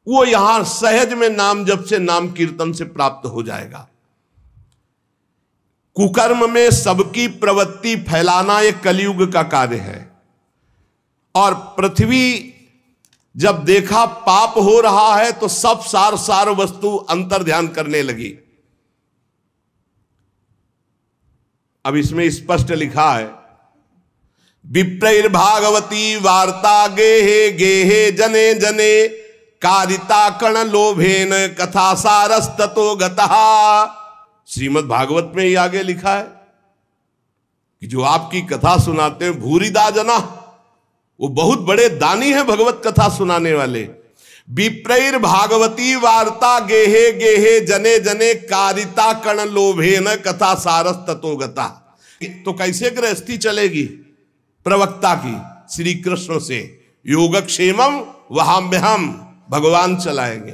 वो यहां सहज में नाम जप से, नाम कीर्तन से प्राप्त हो जाएगा। कुकर्म में सबकी प्रवृत्ति फैलाना ये कलयुग का कार्य है। और पृथ्वी जब देखा पाप हो रहा है तो सब सार वस्तु अंतर ध्यान करने लगी। अब इसमें स्पष्ट लिखा है, विप्रैर्भागवती वार्ता गेहे गेहे जने जने कारिता कण लोभेन कथा सारस्ततो गतः। श्रीमद् भागवत में ही आगे लिखा है कि जो आपकी कथा सुनाते हैं भूरिदा जना, वो बहुत बड़े दानी हैं भगवत कथा सुनाने वाले। विप्रैर भागवती वार्ता गेहे गेहे जने जने कारिता कण लोभे न कथा सारस ततो गता। तो कैसे गृहस्थी चलेगी प्रवक्ता की? श्री कृष्ण से योगक्षेमम वहाम्यहम, भगवान चलाएंगे।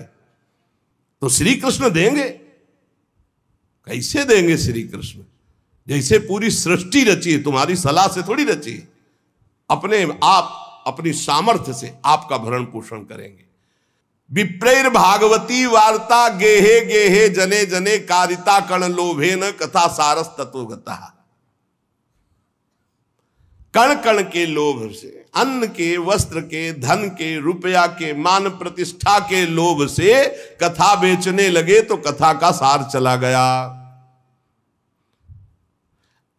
तो श्री कृष्ण देंगे। कैसे देंगे श्री कृष्ण? जैसे पूरी सृष्टि रची है, तुम्हारी सलाह से थोड़ी रची है। अपने आप, अपनी सामर्थ्य से आपका भरण पोषण करेंगे। विप्रैर भागवती वार्ता गेहे गेहे जने जने कारिता कण लोभे न कथा सारस ततो गता। कण कण के लोभ से, अन्न के, वस्त्र के, धन के, रुपया के, मान प्रतिष्ठा के लोभ से कथा बेचने लगे तो कथा का सार चला गया।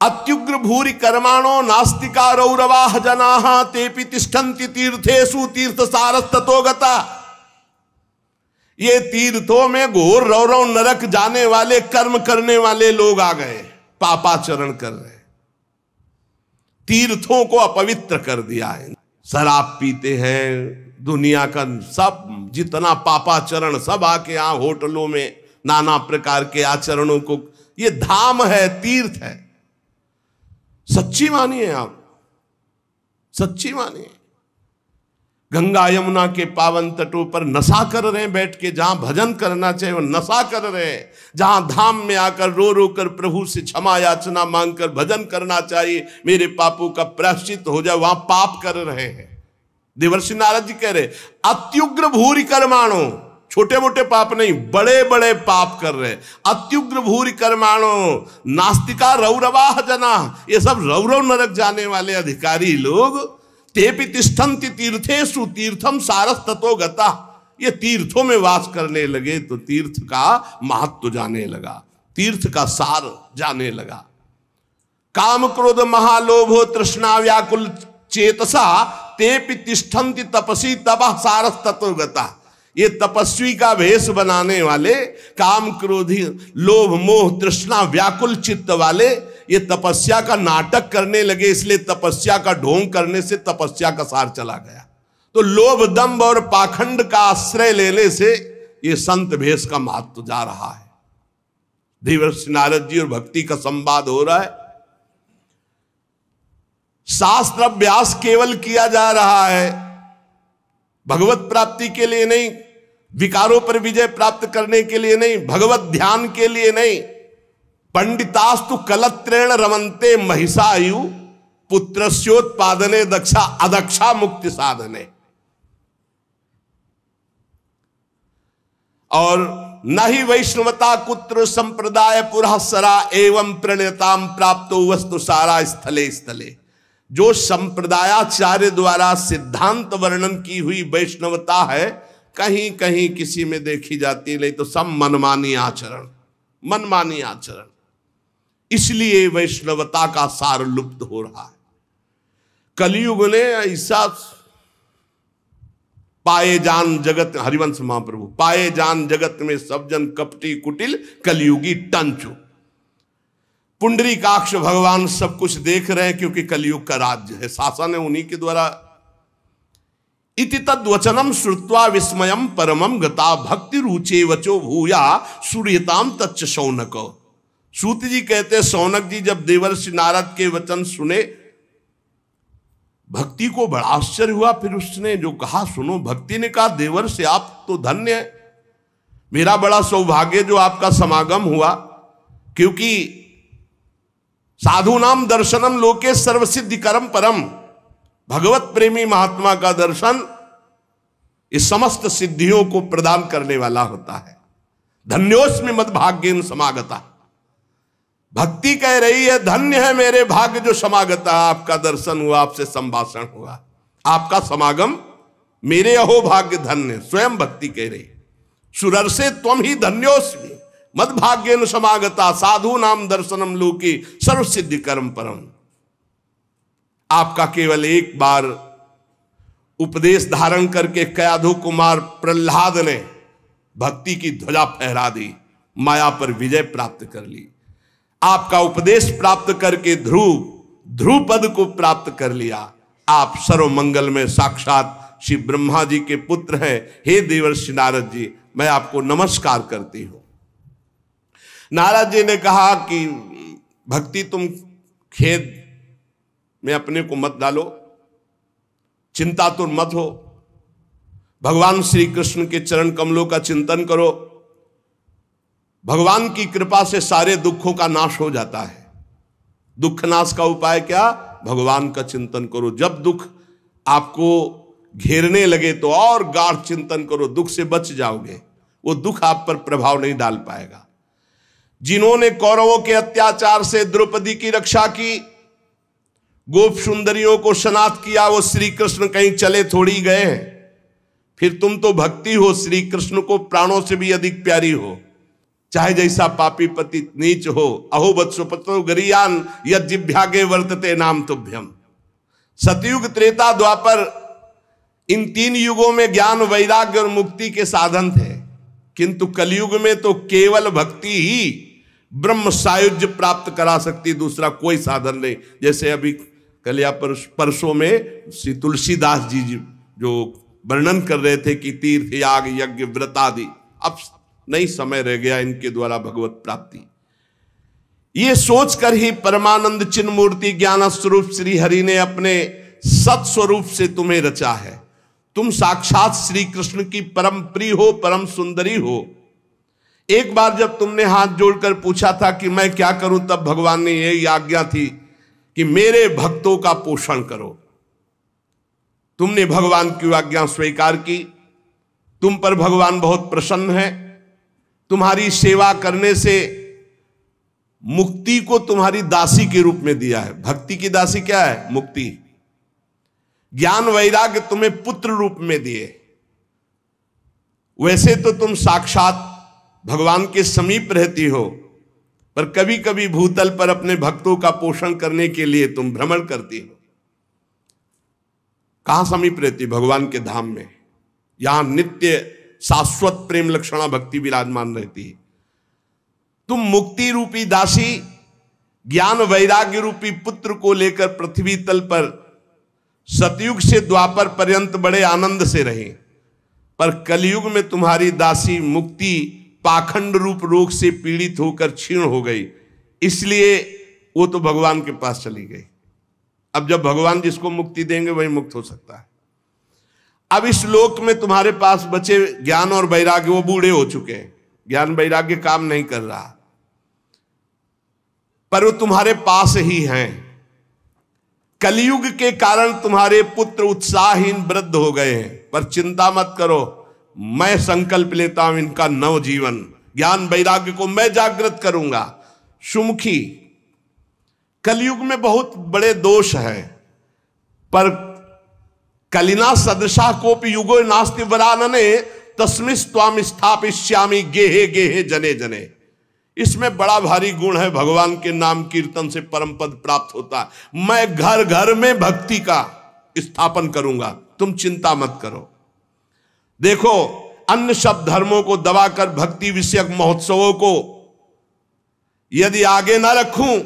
अत्युग्र अत्युग्र भूरि कर्माणो नास्तिका रौरवाह जनाः तेपि तिष्ठन्ति तीर्थेषु तीर्थसारस्ततो गता। ये तीर्थों में घोर रौरव नरक जाने वाले कर्म करने वाले लोग आ गए, पापाचरण कर रहे, तीर्थों को अपवित्र कर दिया है। शराब पीते हैं, दुनिया का सब जितना पापाचरण सब आके यहां होटलों में नाना प्रकार के आचरणों को, ये धाम है, तीर्थ है। सच्ची मानिए आप, सच्ची मानिए। गंगा यमुना के पावन तटों पर नशा कर रहे हैं बैठ के, जहां भजन करना चाहिए वो नशा कर रहे हैं, जहां धाम में आकर रो रो कर प्रभु से क्षमा याचना मांगकर भजन करना चाहिए, मेरे पापों का प्रायश्चित हो जाए, वहां पाप कर रहे हैं। देवर्षि नारद जी कह रहे अत्युग्र भूरि कर्माणो, छोटे मोटे पाप नहीं, बड़े बड़े पाप कर रहे, अत्युग्र भूरि कर्माणो नास्तिका रौरवाह जना, ये सब रौरव नरक जाने वाले अधिकारी लोग, तेपि तिष्ठन्ति तीर्थेषु तीर्थम सारस्ततो गता, ये तीर्थों में वास करने लगे तो तीर्थ का महत्व जाने लगा, तीर्थ का सार जाने लगा। काम क्रोध महालोभो तृष्णा व्याकुल चेतसा तेपि तिष्ठन्ति तपसी तपः सारस्ततो गता, ये तपस्वी का भेष बनाने वाले, काम क्रोधी लोभ मोह तृष्णा व्याकुल चित्त वाले, ये तपस्या का नाटक करने लगे, इसलिए तपस्या का ढोंग करने से तपस्या का सार चला गया। तो लोभ दंभ और पाखंड का आश्रय लेने से ये संत भेष का महत्व जा रहा है। देवर्षि नारद जी और भक्ति का संवाद हो रहा है, शास्त्र अभ्यास केवल किया जा रहा है, भगवत प्राप्ति के लिए नहीं, विकारों पर विजय प्राप्त करने के लिए नहीं, भगवत ध्यान के लिए नहीं। पंडितास्तु कलत्रेण रमन्ते महिषायु पुत्रस्योत्पादने दक्षा अदक्षा मुक्ति साधने। और न ही वैष्णवता कुत्र संप्रदाय पुरःसरा एवं प्रणयताम प्राप्तो वस्तु सारा स्थले स्थले। जो संप्रदायाचार्य द्वारा सिद्धांत वर्णन की हुई वैष्णवता है, कहीं कहीं किसी में देखी जाती, नहीं तो सब मनमानी आचरण, मनमानी आचरण, इसलिए वैष्णवता का सार लुप्त हो रहा है। कलयुग ने ऐसा पाए जान जगत, हरिवंश महाप्रभु, पाए जान जगत में सब जन कपटी कुटिल कलयुगी टंचु। पुंडरीकाक्ष भगवान सब कुछ देख रहे हैं, क्योंकि कलयुग का राज्य है, शासन है उन्हीं के द्वारा। इति तद्वचनम श्रुत्वा विस्मयम परमम गता भक्ति रुचे वचो भूया सूर्यताम तच्च शौनक। सूत जी कहते, शौनक जी जब देवर्षि नारद के वचन सुने, भक्ति को बड़ा आश्चर्य हुआ। फिर उसने जो कहा सुनो, भक्ति ने कहा देवर्षि आप तो धन्य है, मेरा बड़ा सौभाग्य जो आपका समागम हुआ, क्योंकि साधु नाम दर्शनम लोके सर्वसिद्धि करम परम। भगवत प्रेमी महात्मा का दर्शन इस समस्त सिद्धियों को प्रदान करने वाला होता है। धन्योस्मि मद्भाग्येन समागता। भक्ति कह रही है धन्य है मेरे भाग्य जो समागता, आपका दर्शन हुआ, आपसे संभाषण हुआ, आपका समागम मेरे अहो भाग्य धन्य। स्वयं भक्ति कह रही, सुरर्षे त्वम ही धन्योस्मि मद्भाग्येन समागता साधु नाम दर्शनम लोके सर्व सिद्धि कर्म परम। आपका केवल एक बार उपदेश धारण करके कयाधु कुमार प्रहलाद ने भक्ति की ध्वजा फहरा दी, माया पर विजय प्राप्त कर ली। आपका उपदेश प्राप्त करके ध्रुव पद को प्राप्त कर लिया। आप सर्व मंगल में साक्षात श्री ब्रह्मा जी के पुत्र हैं। हे देवर्षि नारद जी, मैं आपको नमस्कार करती हूं। नारद जी ने कहा कि भक्ति तुम खेद में अपने को मत डालो, चिंता तो मत हो, भगवान श्री कृष्ण के चरण कमलों का चिंतन करो। भगवान की कृपा से सारे दुखों का नाश हो जाता है। दुख नाश का उपाय क्या? भगवान का चिंतन करो। जब दुख आपको घेरने लगे तो और गाढ़ चिंतन करो, दुख से बच जाओगे, वो दुख आप पर प्रभाव नहीं डाल पाएगा। जिन्होंने कौरवों के अत्याचार से द्रौपदी की रक्षा की, गोप सुंदरियों को स्नात किया, वो श्री कृष्ण कहीं चले थोड़ी गए हैं। फिर तुम तो भक्ति हो, श्री कृष्ण को प्राणों से भी अधिक प्यारी हो। चाहे जैसा पापी पति नीच हो। अहो वत्सपतो गरियान यद जिभ्यागे वर्तते नाम तुभ्यम। सतयुग, त्रेता, द्वापर, इन 3 युगों में ज्ञान, वैराग्य और मुक्ति के साधन थे, किंतु कलयुग में तो केवल भक्ति ही ब्रह्म सायुज्य प्राप्त करा सकती, दूसरा कोई साधन नहीं। जैसे अभी कल या परसों में श्री तुलसीदास जी जो वर्णन कर रहे थे कि तीर्थ, याग, यज्ञ, व्रत आदि, अब नहीं समय रह गया इनके द्वारा भगवत प्राप्ति। ये सोचकर ही परमानंद चिन्ह मूर्ति ज्ञान स्वरूप श्री हरि ने अपने सत स्वरूप से तुम्हें रचा है। तुम साक्षात श्री कृष्ण की परम प्रिय हो, परम सुंदरी हो। एक बार जब तुमने हाथ जोड़कर पूछा था कि मैं क्या करूं, तब भगवान ने यही आज्ञा थी कि मेरे भक्तों का पोषण करो। तुमने भगवान की आज्ञा स्वीकार की। तुम पर भगवान बहुत प्रसन्न है। तुम्हारी सेवा करने से मुक्ति को तुम्हारी दासी के रूप में दिया है। भक्ति की दासी क्या है? मुक्ति। ज्ञान वैराग्य तुम्हें पुत्र रूप में दिए। वैसे तो तुम साक्षात भगवान के समीप रहती हो, पर कभी कभी भूतल पर अपने भक्तों का पोषण करने के लिए तुम भ्रमण करती हो। कहां समीप रहती? भगवान के धाम में। यहां नित्य शाश्वत प्रेम लक्षणा भक्ति विराजमान रहती है। तुम मुक्ति रूपी दासी ज्ञान वैराग्य रूपी पुत्र को लेकर पृथ्वी तल पर सतयुग से द्वापर पर्यंत बड़े आनंद से रहे, पर कलयुग में तुम्हारी दासी मुक्ति पाखंड रूप रोग से पीड़ित होकर क्षीण हो गई, इसलिए वो तो भगवान के पास चली गई। अब जब भगवान जिसको मुक्ति देंगे वही मुक्त हो सकता है। अब इस लोक में तुम्हारे पास बचे ज्ञान और वैराग्य, वो बूढ़े हो चुके हैं, ज्ञान वैराग्य काम नहीं कर रहा, पर वो तुम्हारे पास ही हैं। कलयुग के कारण तुम्हारे पुत्र उत्साहहीन वृद्ध हो गए हैं, पर चिंता मत करो, मैं संकल्प लेता हूं इनका नव जीवन, ज्ञान वैराग्य को मैं जागृत करूंगा। सुमुखी, कलयुग में बहुत बड़े दोष हैं, पर कलिना सदृशा कोपि युगो नास्ति वरानने तस्मिस् त्वाम स्थापिष्यामि गेहे गेहे जने जने। इसमें बड़ा भारी गुण है, भगवान के नाम कीर्तन से परम पद प्राप्त होता है। मैं घर घर में भक्ति का स्थापन करूंगा, तुम चिंता मत करो। देखो, अन्य सब धर्मों को दबाकर भक्ति विषयक महोत्सवों को यदि आगे ना रखूं,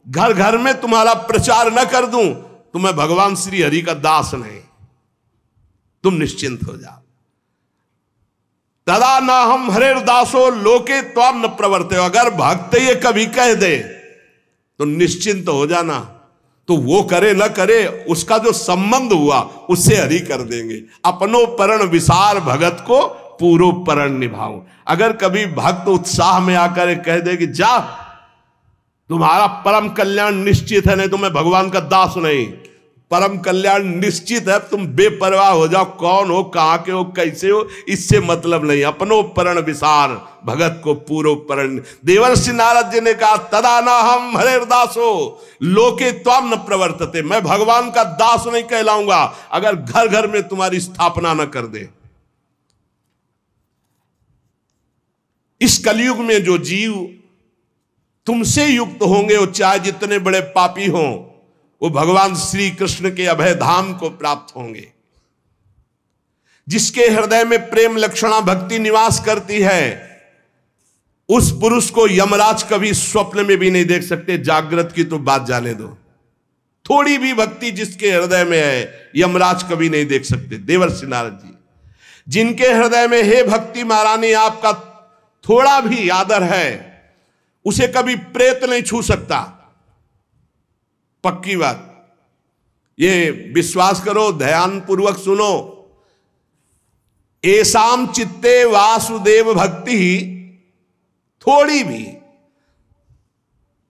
घर घर में तुम्हारा प्रचार न कर दूं, तो मैं भगवान श्री हरि का दास नहीं। तुम निश्चिंत हो जाओ। तदा ना हम हरेर दासो लोके त्वाम न प्रवर्ते। अगर भक्त ये कभी कह दे तो निश्चिंत हो जाना, तो वो करे न करे, उसका जो संबंध हुआ उससे हरि कर देंगे। अपनो परण विसार भगत को पूरो परण निभाओ। अगर कभी भक्त उत्साह में आकर कह दे कि जा तुम्हारा परम कल्याण निश्चित है, नहीं तो मैं भगवान का दास नहीं, परम कल्याण निश्चित है, तुम बेपरवाह हो जाओ, कौन हो, कहां के हो, कैसे हो, इससे मतलब नहीं। अपनो परण विसार भगत को पूरो परण। देवर्षि नारद जी ने कहा तदा ना हम हरेर दासो लोके त्वाम न प्रवर्तते। मैं भगवान का दास नहीं कहलाऊंगा अगर घर घर में तुम्हारी स्थापना न कर दे। इस कलयुग में जो जीव तुमसे युक्त होंगे, वो चाहे जितने बड़े पापी हों, वो भगवान श्री कृष्ण के अभय धाम को प्राप्त होंगे। जिसके हृदय में प्रेम लक्षणा भक्ति निवास करती है, उस पुरुष को यमराज कभी स्वप्न में भी नहीं देख सकते। जागृत की तो बात जाने दो, थोड़ी भी भक्ति जिसके हृदय में है, यमराज कभी नहीं देख सकते। देवर्षि नारद जी, जिनके हृदय में हे भक्ति महारानी आपका थोड़ा भी आदर है, उसे कभी प्रेत नहीं छू सकता। पक्की बात, ये विश्वास करो, ध्यान पूर्वक सुनो। एसाम चित्ते वासुदेव भक्ति, थोड़ी भी,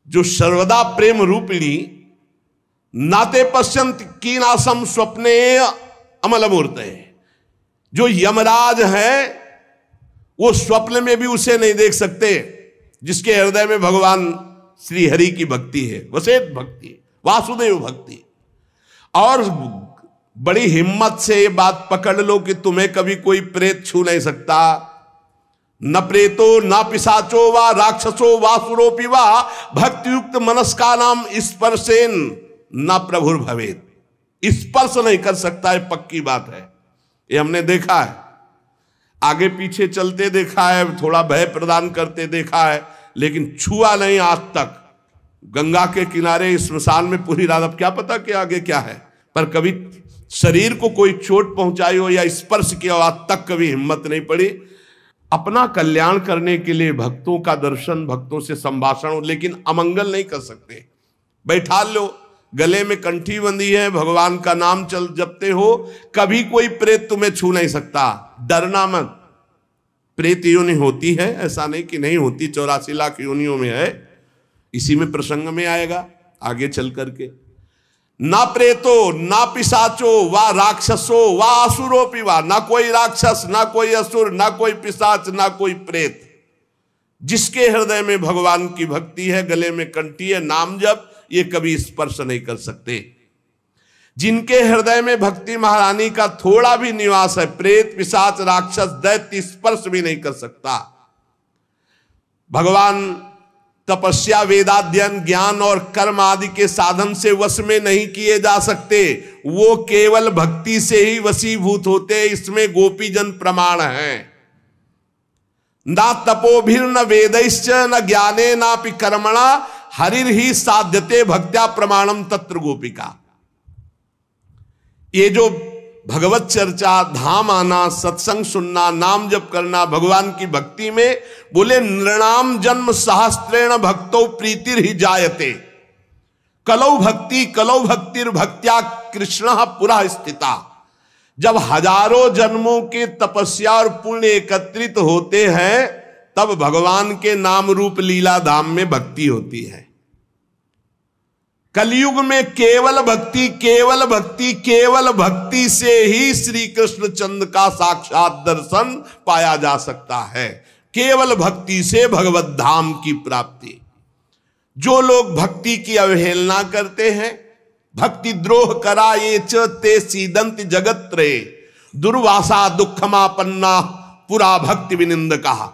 जो सर्वदा प्रेम रूपिणी, नाते पश्यंत कीनासम स्वप्ने अमलमूर्त है। जो यमराज है वो स्वप्न में भी उसे नहीं देख सकते, जिसके हृदय में भगवान श्री हरि की भक्ति है, वसेत भक्ति, वासुदेव भक्ति। और बड़ी हिम्मत से ये बात पकड़ लो कि तुम्हें कभी कोई प्रेत छू नहीं सकता, न प्रेतो न पिशाचो वा राक्षसो वासुरोपि वा भक्तियुक्त मनस्का नाम स्पर्शेन न प्रभुर भवेत। स्पर्श नहीं कर सकता है, पक्की बात है, ये हमने देखा है, आगे पीछे चलते देखा है, थोड़ा भय प्रदान करते देखा है, लेकिन छुआ नहीं आज तक। गंगा के किनारे स्मशान में पूरी रात, अब क्या पता कि आगे क्या है, पर कभी शरीर को कोई चोट पहुंचाई हो या स्पर्श किया हो, आज तक कभी हिम्मत नहीं पड़ी। अपना कल्याण करने के लिए भक्तों का दर्शन, भक्तों से संभाषण हो, लेकिन अमंगल नहीं कर सकते। बैठा लो, गले में कंठी बंधी है, भगवान का नाम चल जपते हो, कभी कोई प्रेत तुम्हें छू नहीं सकता, डरना मत। प्रेत योनि होती है, ऐसा नहीं कि नहीं होती, 84 लाख योनियों में है, इसी में प्रसंग में आएगा आगे चल करके। ना प्रेतो ना पिशाचो वा राक्षसो वा असुरोपि वा, ना कोई राक्षस ना कोई असुर ना कोई पिशाच ना कोई प्रेत, जिसके हृदय में भगवान की भक्ति है, गले में कंठी है, नाम जप, ये कभी स्पर्श नहीं कर सकते। जिनके हृदय में भक्ति महारानी का थोड़ा भी निवास है, प्रेत पिशाच राक्षस दैत्य स्पर्श भी नहीं कर सकता। भगवान तपस्या वेदाध्ययन ज्ञान और कर्म आदि के साधन से वश में नहीं किए जा सकते, वो केवल भक्ति से ही वशीभूत होते, इसमें गोपीजन प्रमाण है। ना तपोभिर न वेदैश्च न ज्ञाने नापि कर्मणा हरिर ही साध्यते भक्त्या प्रमाणम तत्र गोपिका। ये जो भगवत चर्चा, धाम आना, सत्संग सुनना, नाम जप करना, भगवान की भक्ति में, बोले नृणाम जन्म सहस्त्रेण भक्तो प्रीतिर ही जायते, कलौ भक्तिर भक्त्या कृष्ण पुरा स्थिता। जब हजारों जन्मों के तपस्या और पुण्य एकत्रित होते हैं, तब भगवान के नाम रूप लीला धाम में भक्ति होती है। कलयुग में केवल भक्ति, केवल भक्ति, केवल भक्ति से ही श्री कृष्ण चंद्र का साक्षात दर्शन पाया जा सकता है। केवल भक्ति से भगवत धाम की प्राप्ति। जो लोग भक्ति की अवहेलना करते हैं, भक्ति द्रोह करा ये च ते सीदंत जगत रे, दुर्वासा दुखमापन्ना पुरा भक्ति विनिंद कहा।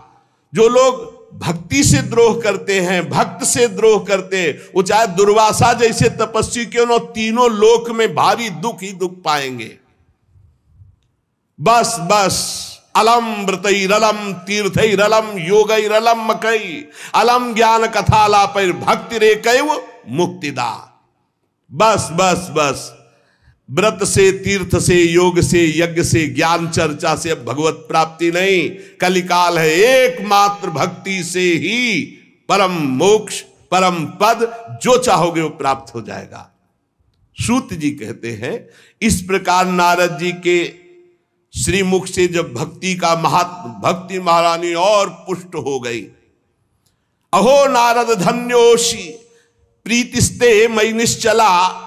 जो लोग भक्ति से द्रोह करते हैं, भक्त से द्रोह करते, वो चाहे दुर्वासा जैसे तपस्वी क्यों न, तीनों लोक में भारी दुख ही दुख पाएंगे। बस बस अलम व्रतैरलम तीर्थैरलम योगैरलम मकई अलम ज्ञान कथालापैर भक्ति रे कैव मुक्तिदा। बस बस बस व्रत से, तीर्थ से, योग से, यज्ञ से, ज्ञान चर्चा से अब भगवत प्राप्ति नहीं, कलिकाल है। एकमात्र भक्ति से ही परम मोक्ष, परम पद जो चाहोगे वो प्राप्त हो जाएगा। सूत जी कहते हैं, इस प्रकार नारद जी के श्रीमुख से जब भक्ति का भक्ति महारानी और पुष्ट हो गई। अहो नारद धन्योषि प्रीतिस्ते मयि निश्चला,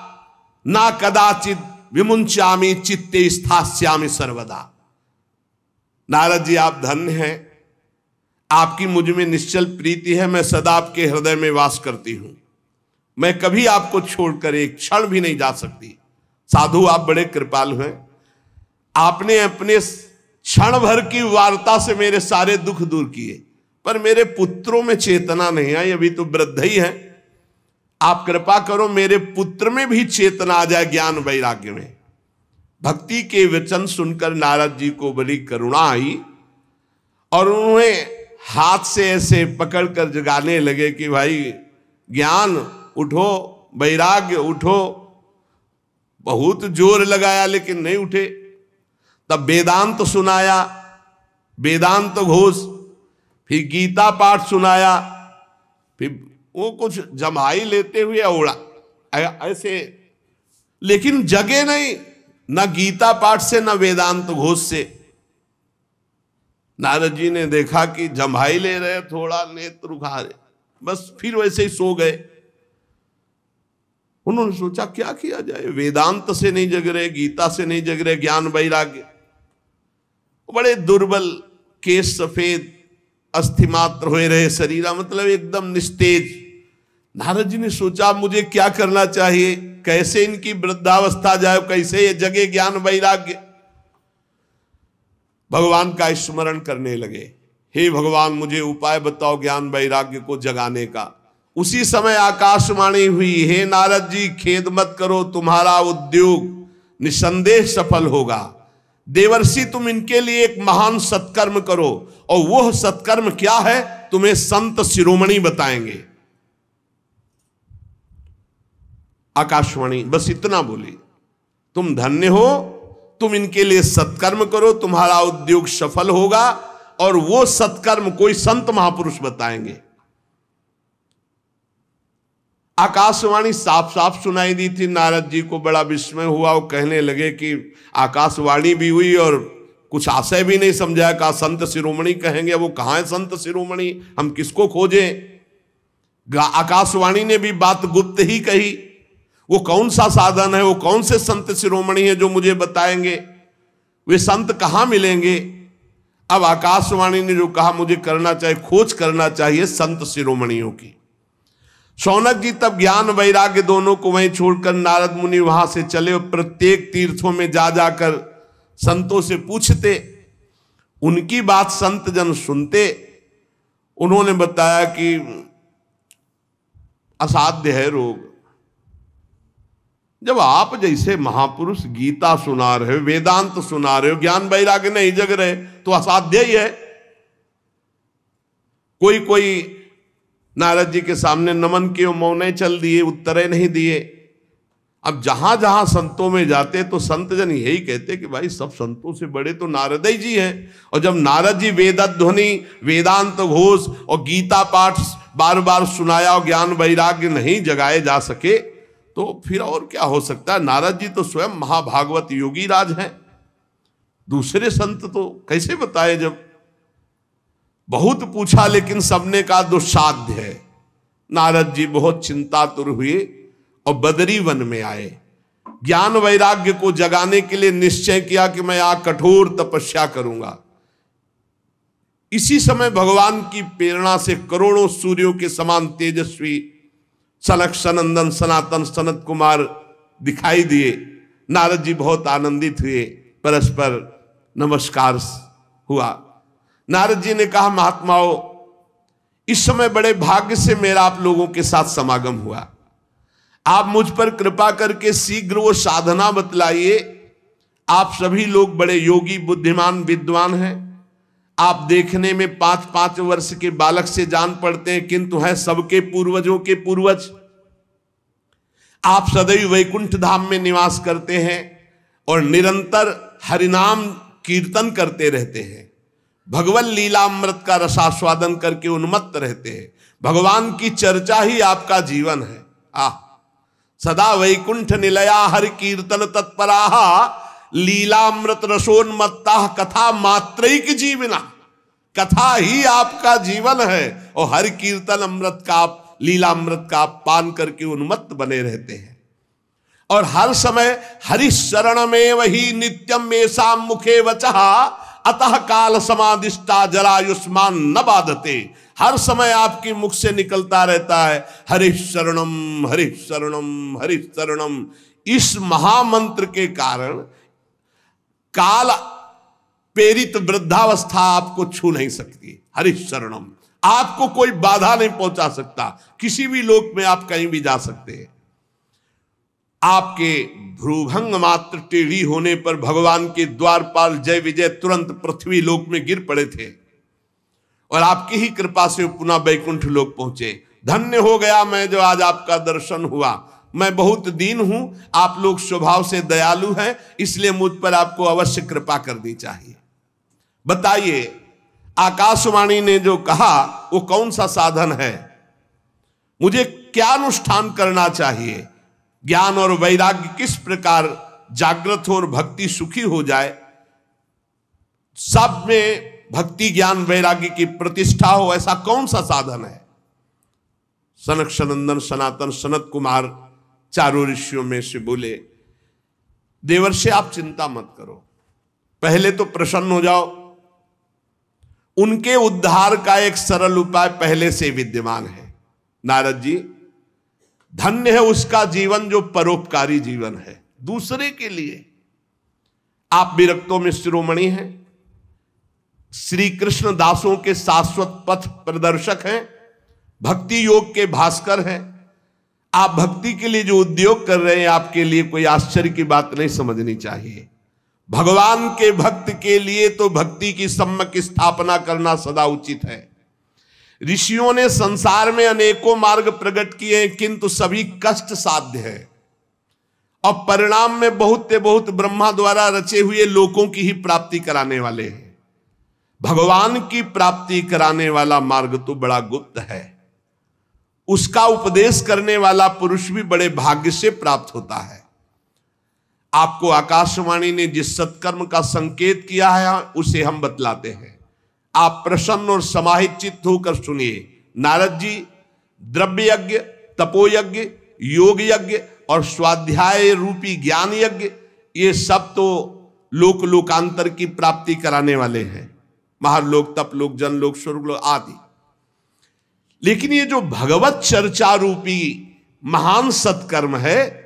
ना कदाचित विमुंचामि चित्ते स्थास्यामि सर्वदा। नारद जी आप धन्य हैं, आपकी मुझ में निश्चल प्रीति है, मैं सदा आपके हृदय में वास करती हूं, मैं कभी आपको छोड़कर एक क्षण भी नहीं जा सकती। साधु आप बड़े कृपालु हैं, आपने अपने क्षण भर की वार्ता से मेरे सारे दुख दूर किए, पर मेरे पुत्रों में चेतना नहीं आई, अभी तो वृद्ध ही है। आप कृपा करो मेरे पुत्र में भी चेतना आ जाए, ज्ञान वैराग्य में। भक्ति के वचन सुनकर नारद जी को बड़ी करुणा आई और उन्हें हाथ से ऐसे पकड़कर जगाने लगे कि भाई ज्ञान उठो, वैराग्य उठो। बहुत जोर लगाया लेकिन नहीं उठे। तब वेदांत सुनाया, वेदांत घोष, फिर गीता पाठ सुनाया, फिर वो कुछ जमाई लेते हुए उड़ा ऐसे, लेकिन जगे नहीं, न गीता पाठ से न वेदांत घोष से। नारद जी ने देखा कि जमाई ले रहे, थोड़ा नेत्र उघा रहे, बस फिर वैसे ही सो गए। उन्होंने सोचा क्या किया जाए, वेदांत से नहीं जग रहे, गीता से नहीं जग रहे, ज्ञान वैराग्य। बड़े दुर्बल, केश सफेद, अस्थि मात्र हुए रहे शरीरा, मतलब एकदम निस्तेज। नारद जी ने सोचा मुझे क्या करना चाहिए, कैसे इनकी वृद्धावस्था जाए, कैसे ये जगे ज्ञान वैराग्य। भगवान का स्मरण करने लगे, हे भगवान मुझे उपाय बताओ ज्ञान वैराग्य को जगाने का। उसी समय आकाशवाणी हुई, हे नारद जी खेद मत करो, तुम्हारा उद्योग निसंदेह सफल होगा। देवर्षि तुम इनके लिए एक महान सत्कर्म करो, और वह सत्कर्म क्या है तुम्हें संत शिरोमणि बताएंगे। आकाशवाणी बस इतना बोली, तुम धन्य हो, तुम इनके लिए सत्कर्म करो, तुम्हारा उद्योग सफल होगा, और वो सत्कर्म कोई संत महापुरुष बताएंगे। आकाशवाणी साफ साफ सुनाई दी थी। नारद जी को बड़ा विस्मय हुआ। वो कहने लगे कि आकाशवाणी भी हुई और कुछ आशय भी नहीं समझा, कहा संत शिरोमणि कहेंगे, वो कहाँ है संत शिरोमणि, हम किसको खोजें। आकाशवाणी ने भी बात गुप्त ही कही, वो कौन सा साधन है, वो कौन से संत शिरोमणि है जो मुझे बताएंगे, वे संत कहाँ मिलेंगे। अब आकाशवाणी ने जो कहा मुझे करना चाहिए, खोज करना चाहिए संत शिरोमणियों की। शौनक जी तब ज्ञान वैराग्य दोनों को वहीं छोड़कर नारद मुनि वहां से चले और प्रत्येक तीर्थों में जा जाकर संतों से पूछते, उनकी बात संत जन सुनते। उन्होंने बताया कि असाध्य है रोग। जब आप जैसे महापुरुष गीता सुना रहे हो, वेदांत सुना रहे हो, ज्ञान वैराग्य नहीं जग रहे, तो असाध्य ही है। कोई नारद जी के सामने नमन किए, मौने चल दिए, उत्तरे नहीं दिए। अब जहां जहां संतों में जाते तो संत जन यही कहते कि भाई सब संतों से बड़े तो नारद ही जी हैं। और जब नारद जी वेदध्वनि, वेदांत घोष और गीता पाठ बार बार सुनाया और ज्ञान वैराग्य नहीं जगाए जा सके, तो फिर और क्या हो सकता है। नारद जी तो स्वयं महाभागवत योगी राज हैं, दूसरे संत तो कैसे बताए। जब बहुत पूछा लेकिन सबने कहा दुस्साध्य है। नारद जी बहुत चिंतातुर हुए और बदरी वन में आए। ज्ञान वैराग्य को जगाने के लिए निश्चय किया कि मैं यहाँ कठोर तपस्या करूंगा। इसी समय भगवान की प्रेरणा से करोड़ों सूर्यों के समान तेजस्वी सनक सनंदन सनातन सनत कुमार दिखाई दिए। नारद जी बहुत आनंदित हुए, परस्पर नमस्कार हुआ। नारद जी ने कहा, महात्माओं इस समय बड़े भाग्य से मेरा आप लोगों के साथ समागम हुआ। आप मुझ पर कृपा करके शीघ्र वो साधना बतलाइए। आप सभी लोग बड़े योगी बुद्धिमान विद्वान हैं। आप देखने में 5-5 वर्ष के बालक से जान पड़ते हैं, किंतु हैं सबके पूर्वजों के पूर्वज। आप सदैव वैकुंठ धाम में निवास करते हैं और निरंतर हरिनाम कीर्तन करते रहते हैं। भगवत लीलामृत का रसास्वादन करके उन्मत्त रहते हैं। भगवान की चर्चा ही आपका जीवन है। सदा वैकुंठ निलया हरि कीर्तन तत्पराः लीलामृत रसोन्मत्ता कथा मात्रैक जीवना। कथा ही आपका जीवन है और हरि कीर्तन अमृत का आप लीलामृत का आप पान करके उन्मत्त बने रहते हैं। और हर समय हरि शरणमेव ही नित्यम मेषा मुखे वचः अतः काल समादिष्टा जरायुष्मान न बाधते। हर समय आपके मुख से निकलता रहता है हरि शरणम हरि शरणम हरि शरणम। इस महामंत्र के कारण काल प्रेरित वृद्धावस्था आपको छू नहीं सकती। हरि शरणम, आपको कोई बाधा नहीं पहुंचा सकता। किसी भी लोक में आप कहीं भी जा सकते हैं। आपके भ्रूभंग मात्र टेढ़ी होने पर भगवान के द्वारपाल जय विजय तुरंत पृथ्वी लोक में गिर पड़े थे और आपकी ही कृपा से पुनः वैकुंठ लोक पहुंचे। धन्य हो गया मैं जो आज आपका दर्शन हुआ। मैं बहुत दीन हूं, आप लोग स्वभाव से दयालु हैं, इसलिए मुझ पर आपको अवश्य कृपा करनी चाहिए। बताइए आकाशवाणी ने जो कहा वो कौन सा साधन है, मुझे क्या अनुष्ठान करना चाहिए, ज्ञान और वैराग्य किस प्रकार जागृत हो और भक्ति सुखी हो जाए, सब में भक्ति ज्ञान वैराग्य की प्रतिष्ठा हो, ऐसा कौन सा साधन है। सनक सनंदन सनातन सनत कुमार चारों ऋषियों में से बोले, देवर्षि आप चिंता मत करो, पहले तो प्रसन्न हो जाओ। उनके उद्धार का एक सरल उपाय पहले से विद्यमान है। नारद जी, धन्य है उसका जीवन जो परोपकारी जीवन है, दूसरे के लिए। आप विरक्तों में शिरोमणि हैं, श्री कृष्ण दासों के शाश्वत पथ प्रदर्शक हैं, भक्ति योग के भास्कर हैं। आप भक्ति के लिए जो उद्योग कर रहे हैं, आपके लिए कोई आश्चर्य की बात नहीं समझनी चाहिए। भगवान के भक्त के लिए तो भक्ति की सम्यक स्थापना करना सदा उचित है। ऋषियों ने संसार में अनेकों मार्ग प्रकट किए, किंतु सभी कष्ट साध्य है और परिणाम में बहुत ब्रह्मा द्वारा रचे हुए लोकों की ही प्राप्ति कराने वाले हैं। भगवान की प्राप्ति कराने वाला मार्ग तो बड़ा गुप्त है, उसका उपदेश करने वाला पुरुष भी बड़े भाग्य से प्राप्त होता है। आपको आकाशवाणी ने जिस सत्कर्म का संकेत किया है उसे हम बतलाते हैं, आप प्रसन्न और समाहित चित्त होकर सुनिए। नारद जी द्रव्य यज्ञ, तपोयज्ञ, योग यज्ञ और स्वाध्याय रूपी ज्ञान यज्ञ, ये सब तो लोक लोकांतर की प्राप्ति कराने वाले हैं, महालोक, तपलोक, जनलोक, स्वर्गलोक आदि। लेकिन ये जो भगवत चर्चा रूपी महान सत्कर्म है,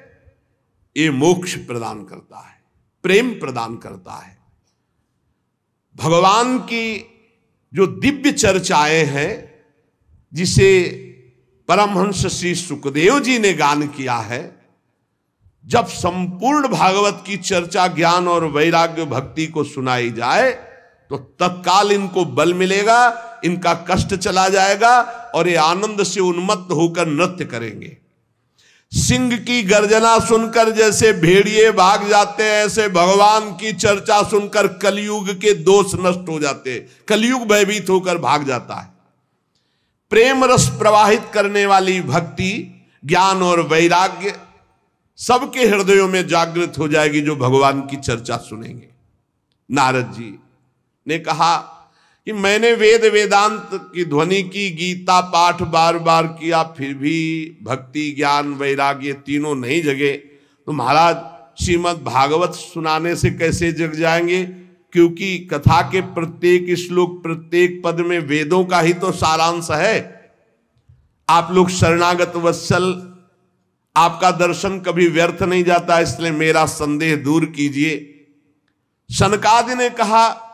ये मोक्ष प्रदान करता है, प्रेम प्रदान करता है। भगवान की जो दिव्य चर्चाएं हैं, जिसे परमहंस श्री सुखदेव जी ने गान किया है, जब संपूर्ण भागवत की चर्चा ज्ञान और वैराग्य भक्ति को सुनाई जाए तो तत्काल इनको बल मिलेगा, इनका कष्ट चला जाएगा और ये आनंद से उन्मत्त होकर नृत्य करेंगे। सिंह की गर्जना सुनकर जैसे भेड़िए भाग जाते हैं, ऐसे भगवान की चर्चा सुनकर कलयुग के दोष नष्ट हो जाते हैं, कलयुग भयभीत होकर भाग जाता है। प्रेम रस प्रवाहित करने वाली भक्ति, ज्ञान और वैराग्य सबके हृदयों में जागृत हो जाएगी जो भगवान की चर्चा सुनेंगे। नारद जी ने कहा कि मैंने वेद वेदांत की ध्वनि की, गीता पाठ बार बार किया, फिर भी भक्ति ज्ञान वैराग्य तीनों नहीं जगे, तो महाराज श्रीमद् भागवत सुनाने से कैसे जग जाएंगे? क्योंकि कथा के प्रत्येक श्लोक, प्रत्येक पद में वेदों का ही तो सारांश है। आप लोग शरणागत वत्सल, आपका दर्शन कभी व्यर्थ नहीं जाता, इसलिए मेरा संदेह दूर कीजिए। शनकादि ने कहा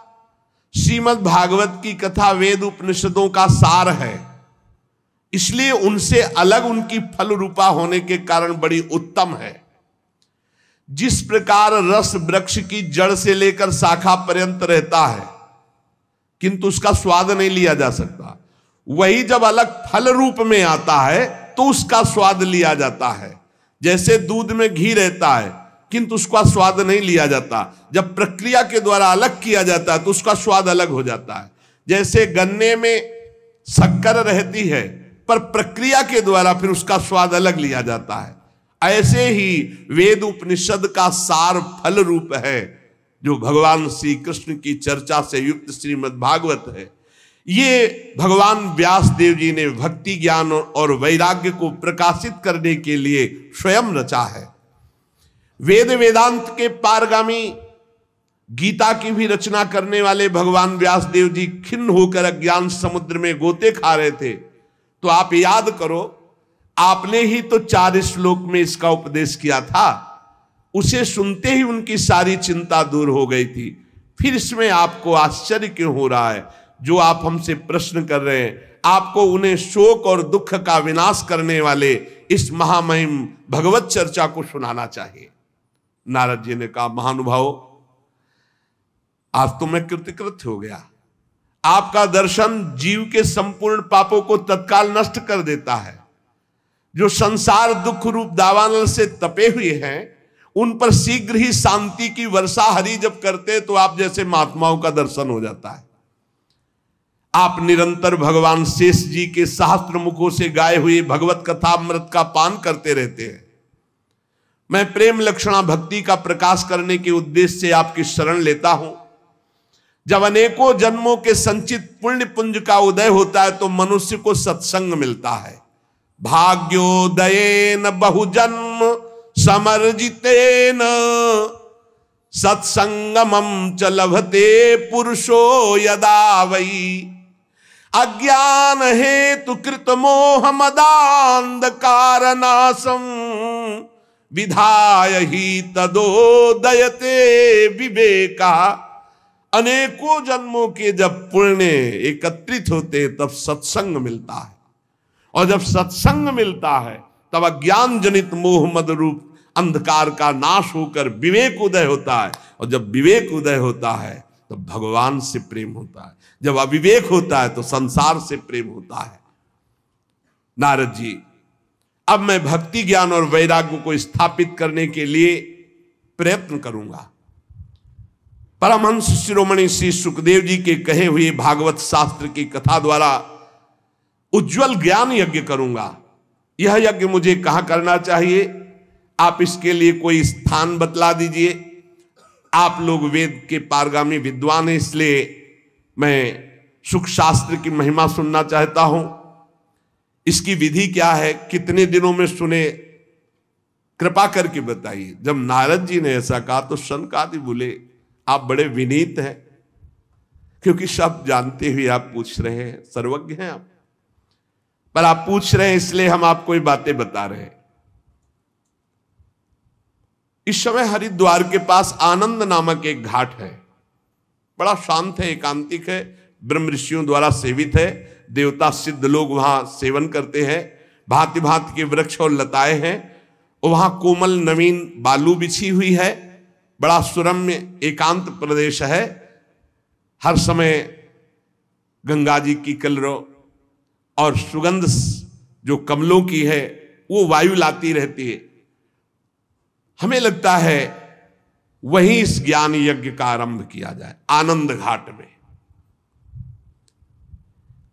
श्रीमद् भागवत की कथा वेद उपनिषदों का सार है, इसलिए उनसे अलग उनकी फल रूपा होने के कारण बड़ी उत्तम है। जिस प्रकार रस वृक्ष की जड़ से लेकर शाखा पर्यंत रहता है किंतु उसका स्वाद नहीं लिया जा सकता, वही जब अलग फल रूप में आता है तो उसका स्वाद लिया जाता है। जैसे दूध में घी रहता है किंतु उसका स्वाद नहीं लिया जाता, जब प्रक्रिया के द्वारा अलग किया जाता है तो उसका स्वाद अलग हो जाता है। जैसे गन्ने में शक्कर रहती है पर प्रक्रिया के द्वारा फिर उसका स्वाद अलग लिया जाता है, ऐसे ही वेद उपनिषद का सार फल रूप है जो भगवान श्री कृष्ण की चर्चा से युक्त श्रीमद् भागवत है। ये भगवान व्यास देव जी ने भक्ति ज्ञान और वैराग्य को प्रकाशित करने के लिए स्वयं रचा है। वेद वेदांत के पारगामी गीता की भी रचना करने वाले भगवान व्यास देव जी खिन्न होकर अज्ञान समुद्र में गोते खा रहे थे, तो आप याद करो, आपने ही तो 4 श्लोक में इसका उपदेश किया था, उसे सुनते ही उनकी सारी चिंता दूर हो गई थी। फिर इसमें आपको आश्चर्य क्यों हो रहा है? जो आप हमसे प्रश्न कर रहे हैं, आपको उन्हें शोक और दुख का विनाश करने वाले इस महामहिम भगवत चर्चा को सुनाना चाहिए। नारद जी ने कहा, महानुभाव, आज तो मैं कृतकृत हो गया। आपका दर्शन जीव के संपूर्ण पापों को तत्काल नष्ट कर देता है। जो संसार दुख रूप दावानल से तपे हुए हैं, उन पर शीघ्र ही शांति की वर्षा हरि जब करते तो आप जैसे महात्माओं का दर्शन हो जाता है। आप निरंतर भगवान शेष जी के सहस्त्र मुखों से गाए हुए भगवत कथा अमृत का पान करते रहते हैं। मैं प्रेम लक्षणा भक्ति का प्रकाश करने के उद्देश्य से आपकी शरण लेता हूं। जब अनेकों जन्मों के संचित पुण्य पुंज का उदय होता है तो मनुष्य को सत्संग मिलता है। भाग्योदयेन बहुजन्म समर्जितेन सत्संगमं च लभते पुरुषो यदा वै अज्ञान हेतु कृत मोह मदांधकार नाशम विधाय ही तदोदयते विवेका। अनेकों जन्मों के जब पुण्य एकत्रित होते तब सत्संग मिलता है, और जब सत्संग मिलता है तब अज्ञान जनित मोह मद रूप अंधकार का नाश होकर विवेक उदय होता है, और जब विवेक उदय होता है तब भगवान से प्रेम होता है, जब अविवेक होता है तो संसार से प्रेम होता है। नारद जी, अब मैं भक्ति ज्ञान और वैराग्य को स्थापित करने के लिए प्रयत्न करूंगा। परमहंस शिरोमणि श्री सुखदेव जी के कहे हुए भागवत शास्त्र की कथा द्वारा उज्जवल ज्ञान यज्ञ करूंगा। यह यज्ञ मुझे कहां करना चाहिए, आप इसके लिए कोई स्थान बतला दीजिए। आप लोग वेद के पारगामी विद्वान हैं, इसलिए मैं सुख शास्त्र की महिमा सुनना चाहता हूं। इसकी विधि क्या है, कितने दिनों में सुने, कृपा करके बताइए। जब नारद जी ने ऐसा कहा तो सनकादि बोले, आप बड़े विनीत हैं, क्योंकि सब जानते हुए आप पूछ रहे हैं, सर्वज्ञ हैं आप, पर आप पूछ रहे हैं इसलिए हम आपको ये बातें बता रहे हैं। इस समय हरिद्वार के पास आनंद नामक एक घाट है, बड़ा शांत है, एकांतिक है, ब्रह्म ऋषियों द्वारा सेवित है, देवता सिद्ध लोग वहां सेवन करते हैं, भांति भांति के वृक्ष और लताएं हैं, और वहां कोमल नवीन बालू बिछी हुई है, बड़ा सुरम्य एकांत प्रदेश है। हर समय गंगा जी की कलरव और सुगंध जो कमलों की है वो वायु लाती रहती है। हमें लगता है वहीं इस ज्ञान यज्ञ का आरंभ किया जाए, आनंद घाट में।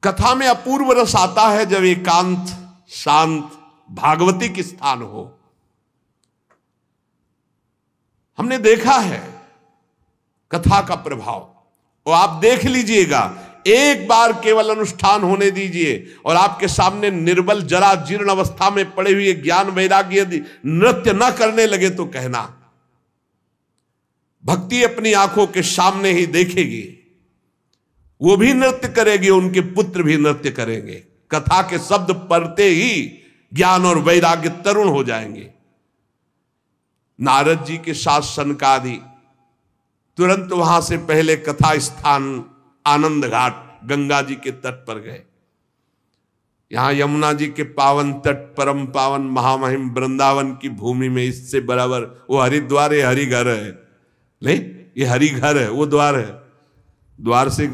कथा में अपूर्व रस आता है जब एकांत शांत भागवतिक स्थान हो। हमने देखा है कथा का प्रभाव, और आप देख लीजिएगा, एक बार केवल अनुष्ठान होने दीजिए और आपके सामने निर्बल जरा जीर्ण अवस्था में पड़े हुए ज्ञान वैराग्य यदि नृत्य न करने लगे तो कहना। भक्ति अपनी आंखों के सामने ही देखेगी, वो भी नृत्य करेगी, उनके पुत्र भी नृत्य करेंगे। कथा के शब्द पढ़ते ही ज्ञान और वैराग्य तरुण हो जाएंगे। नारद जी के साथ सनकादि तुरंत वहां से पहले कथा स्थान आनंद घाट गंगा जी के तट पर गए। यहां यमुना जी के पावन तट, परम पावन महामहिम वृंदावन की भूमि में इससे बराबर वो हरिद्वार है, हरिघर है, नहीं ये हरिघर है, वो द्वार है। द्वार से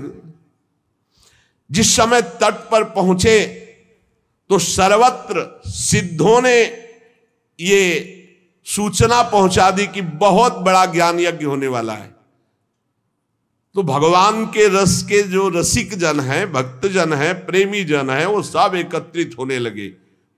जिस समय तट पर पहुंचे तो सर्वत्र सिद्धों ने ये सूचना पहुंचा दी कि बहुत बड़ा ज्ञान यज्ञ होने वाला है। तो भगवान के रस के जो रसिक जन हैं, भक्त जन हैं, प्रेमी जन हैं, वो सब एकत्रित होने लगे।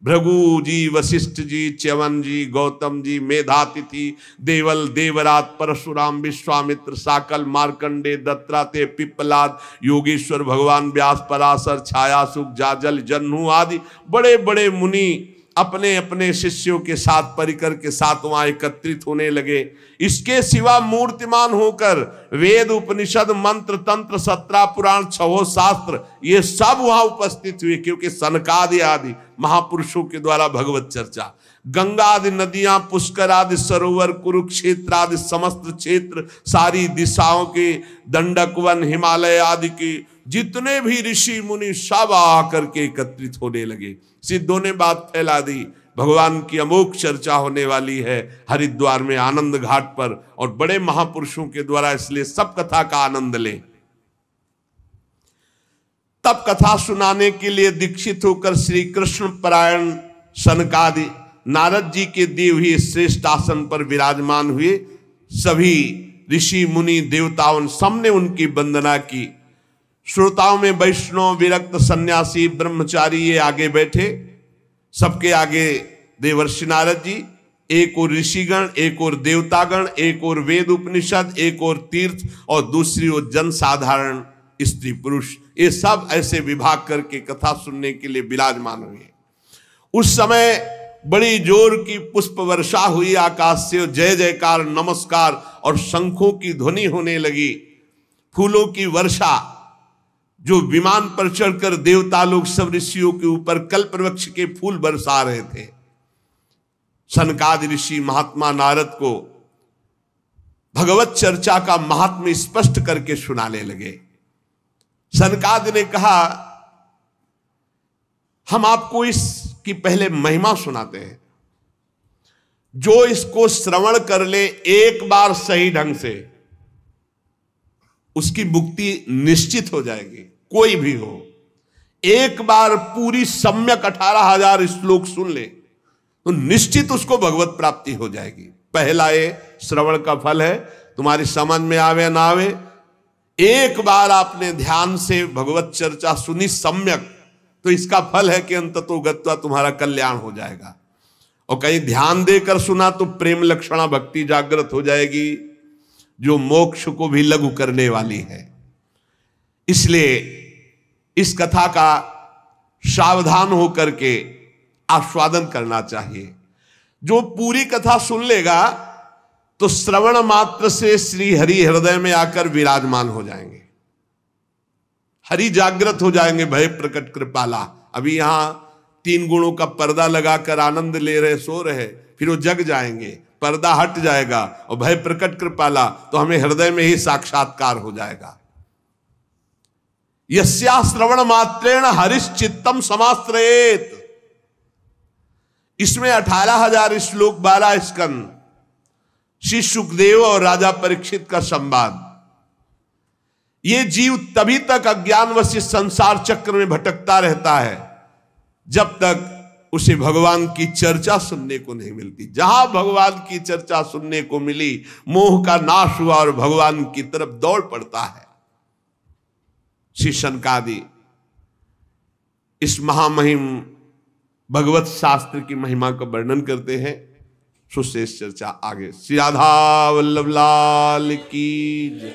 भृगु जी, वशिष्ठ जी, च्यवन जी, गौतम जी, मेधातिथि, देवल, देवरात, परशुराम, विश्वामित्र, साकल, मार्कंडे, दत्तात्रेय, पिप्पलाद, योगेश्वर भगवान, व्यास, पराशर, छायासुख, जाजल, जन्हू आदि बड़े बड़े मुनि अपने अपने शिष्यों के साथ, परिकर के साथ वहां एकत्रित होने लगे। इसके सिवा मूर्तिमान होकर वेद, उपनिषद, मंत्र, तंत्र, 17 पुराण, 6 शास्त्र, ये सब वहां उपस्थित हुए, क्योंकि सनकादि आदि महापुरुषों के द्वारा भगवत चर्चा। गंगा आदि नदियां, पुष्कर आदि सरोवर, कुरुक्षेत्र आदि समस्त क्षेत्र, सारी दिशाओं के दंडक वन, हिमालय आदि के जितने भी ऋषि मुनि सब आकर के एकत्रित होने लगे। सिद्धों ने बात फैला दी, भगवान की अमोघ चर्चा होने वाली है हरिद्वार में आनंद घाट पर, और बड़े महापुरुषों के द्वारा, इसलिए सब कथा का आनंद लें। तब कथा सुनाने के लिए दीक्षित होकर श्री कृष्ण परायण सनकादि नारद जी के दिए हुए श्रेष्ठ आसन पर विराजमान हुए। सभी ऋषि मुनि देवताओं सबने उनकी वंदना की। श्रोताओं में वैष्णव, विरक्त, सन्यासी, ब्रह्मचारी ये आगे बैठे। सबके आगे देवर्षि नारद जी, एक और ऋषिगण, एक और देवतागण, एक और वेद उपनिषद, एक और तीर्थ, और दूसरी ओर जन साधारण स्त्री पुरुष, ये सब ऐसे विभाग करके कथा सुनने के लिए विराजमान हुए। उस समय बड़ी जोर की पुष्प वर्षा हुई आकाश से, जय जयकार, नमस्कार और शंखों की ध्वनि होने लगी। फूलों की वर्षा, जो विमान पर चढ़कर देवता लोग सब ऋषियों के ऊपर कल्प वृक्ष के फूल बरसा रहे थे। सनकादि ऋषि महात्मा नारद को भगवत चर्चा का महात्म्य स्पष्ट करके सुनाने लगे। सनकादि ने कहा हम आपको इसकी पहले महिमा सुनाते हैं। जो इसको श्रवण कर ले एक बार सही ढंग से, उसकी मुक्ति निश्चित हो जाएगी। कोई भी हो, एक बार पूरी सम्यक 18,000 श्लोक सुन ले तो निश्चित उसको भगवत प्राप्ति हो जाएगी। पहला ये श्रवण का फल है, तुम्हारी समझ में आवे ना आवे, एक बार आपने ध्यान से भगवत चर्चा सुनी सम्यक, तो इसका फल है कि अंततो गत्वा तुम्हारा कल्याण हो जाएगा। और कहीं ध्यान देकर सुना तो प्रेम लक्षणा भक्ति जागृत हो जाएगी, जो मोक्ष को भी लघु करने वाली है। इसलिए इस कथा का सावधान होकर के आस्वादन करना चाहिए। जो पूरी कथा सुन लेगा तो श्रवण मात्र से श्री हरि हृदय में आकर विराजमान हो जाएंगे, हरि जागृत हो जाएंगे। भय प्रकट कृपाला, अभी यहां 3 गुणों का पर्दा लगाकर आनंद ले रहे, सो रहे, फिर वो जग जाएंगे, पर्दा हट जाएगा और भय प्रकट कृपाला, तो हमें हृदय में ही साक्षात्कार हो जाएगा। यस्या श्रवण मात्रेण हरिश्चित्तम समाश्रयेत। इसमें 18,000 श्लोक, 12 स्कंद, श्री सुखदेव और राजा परीक्षित का संवाद। ये जीव तभी तक अज्ञानवश संसार चक्र में भटकता रहता है जब तक उसे भगवान की चर्चा सुनने को नहीं मिलती। जहां भगवान की चर्चा सुनने को मिली, मोह का नाश हुआ और भगवान की तरफ दौड़ पड़ता है। श्री सनकादि इस महामहिम भगवत शास्त्र की महिमा का वर्णन करते हैं। सुशेष चर्चा आगे। श्री राधा वल्लभ लाल की जय।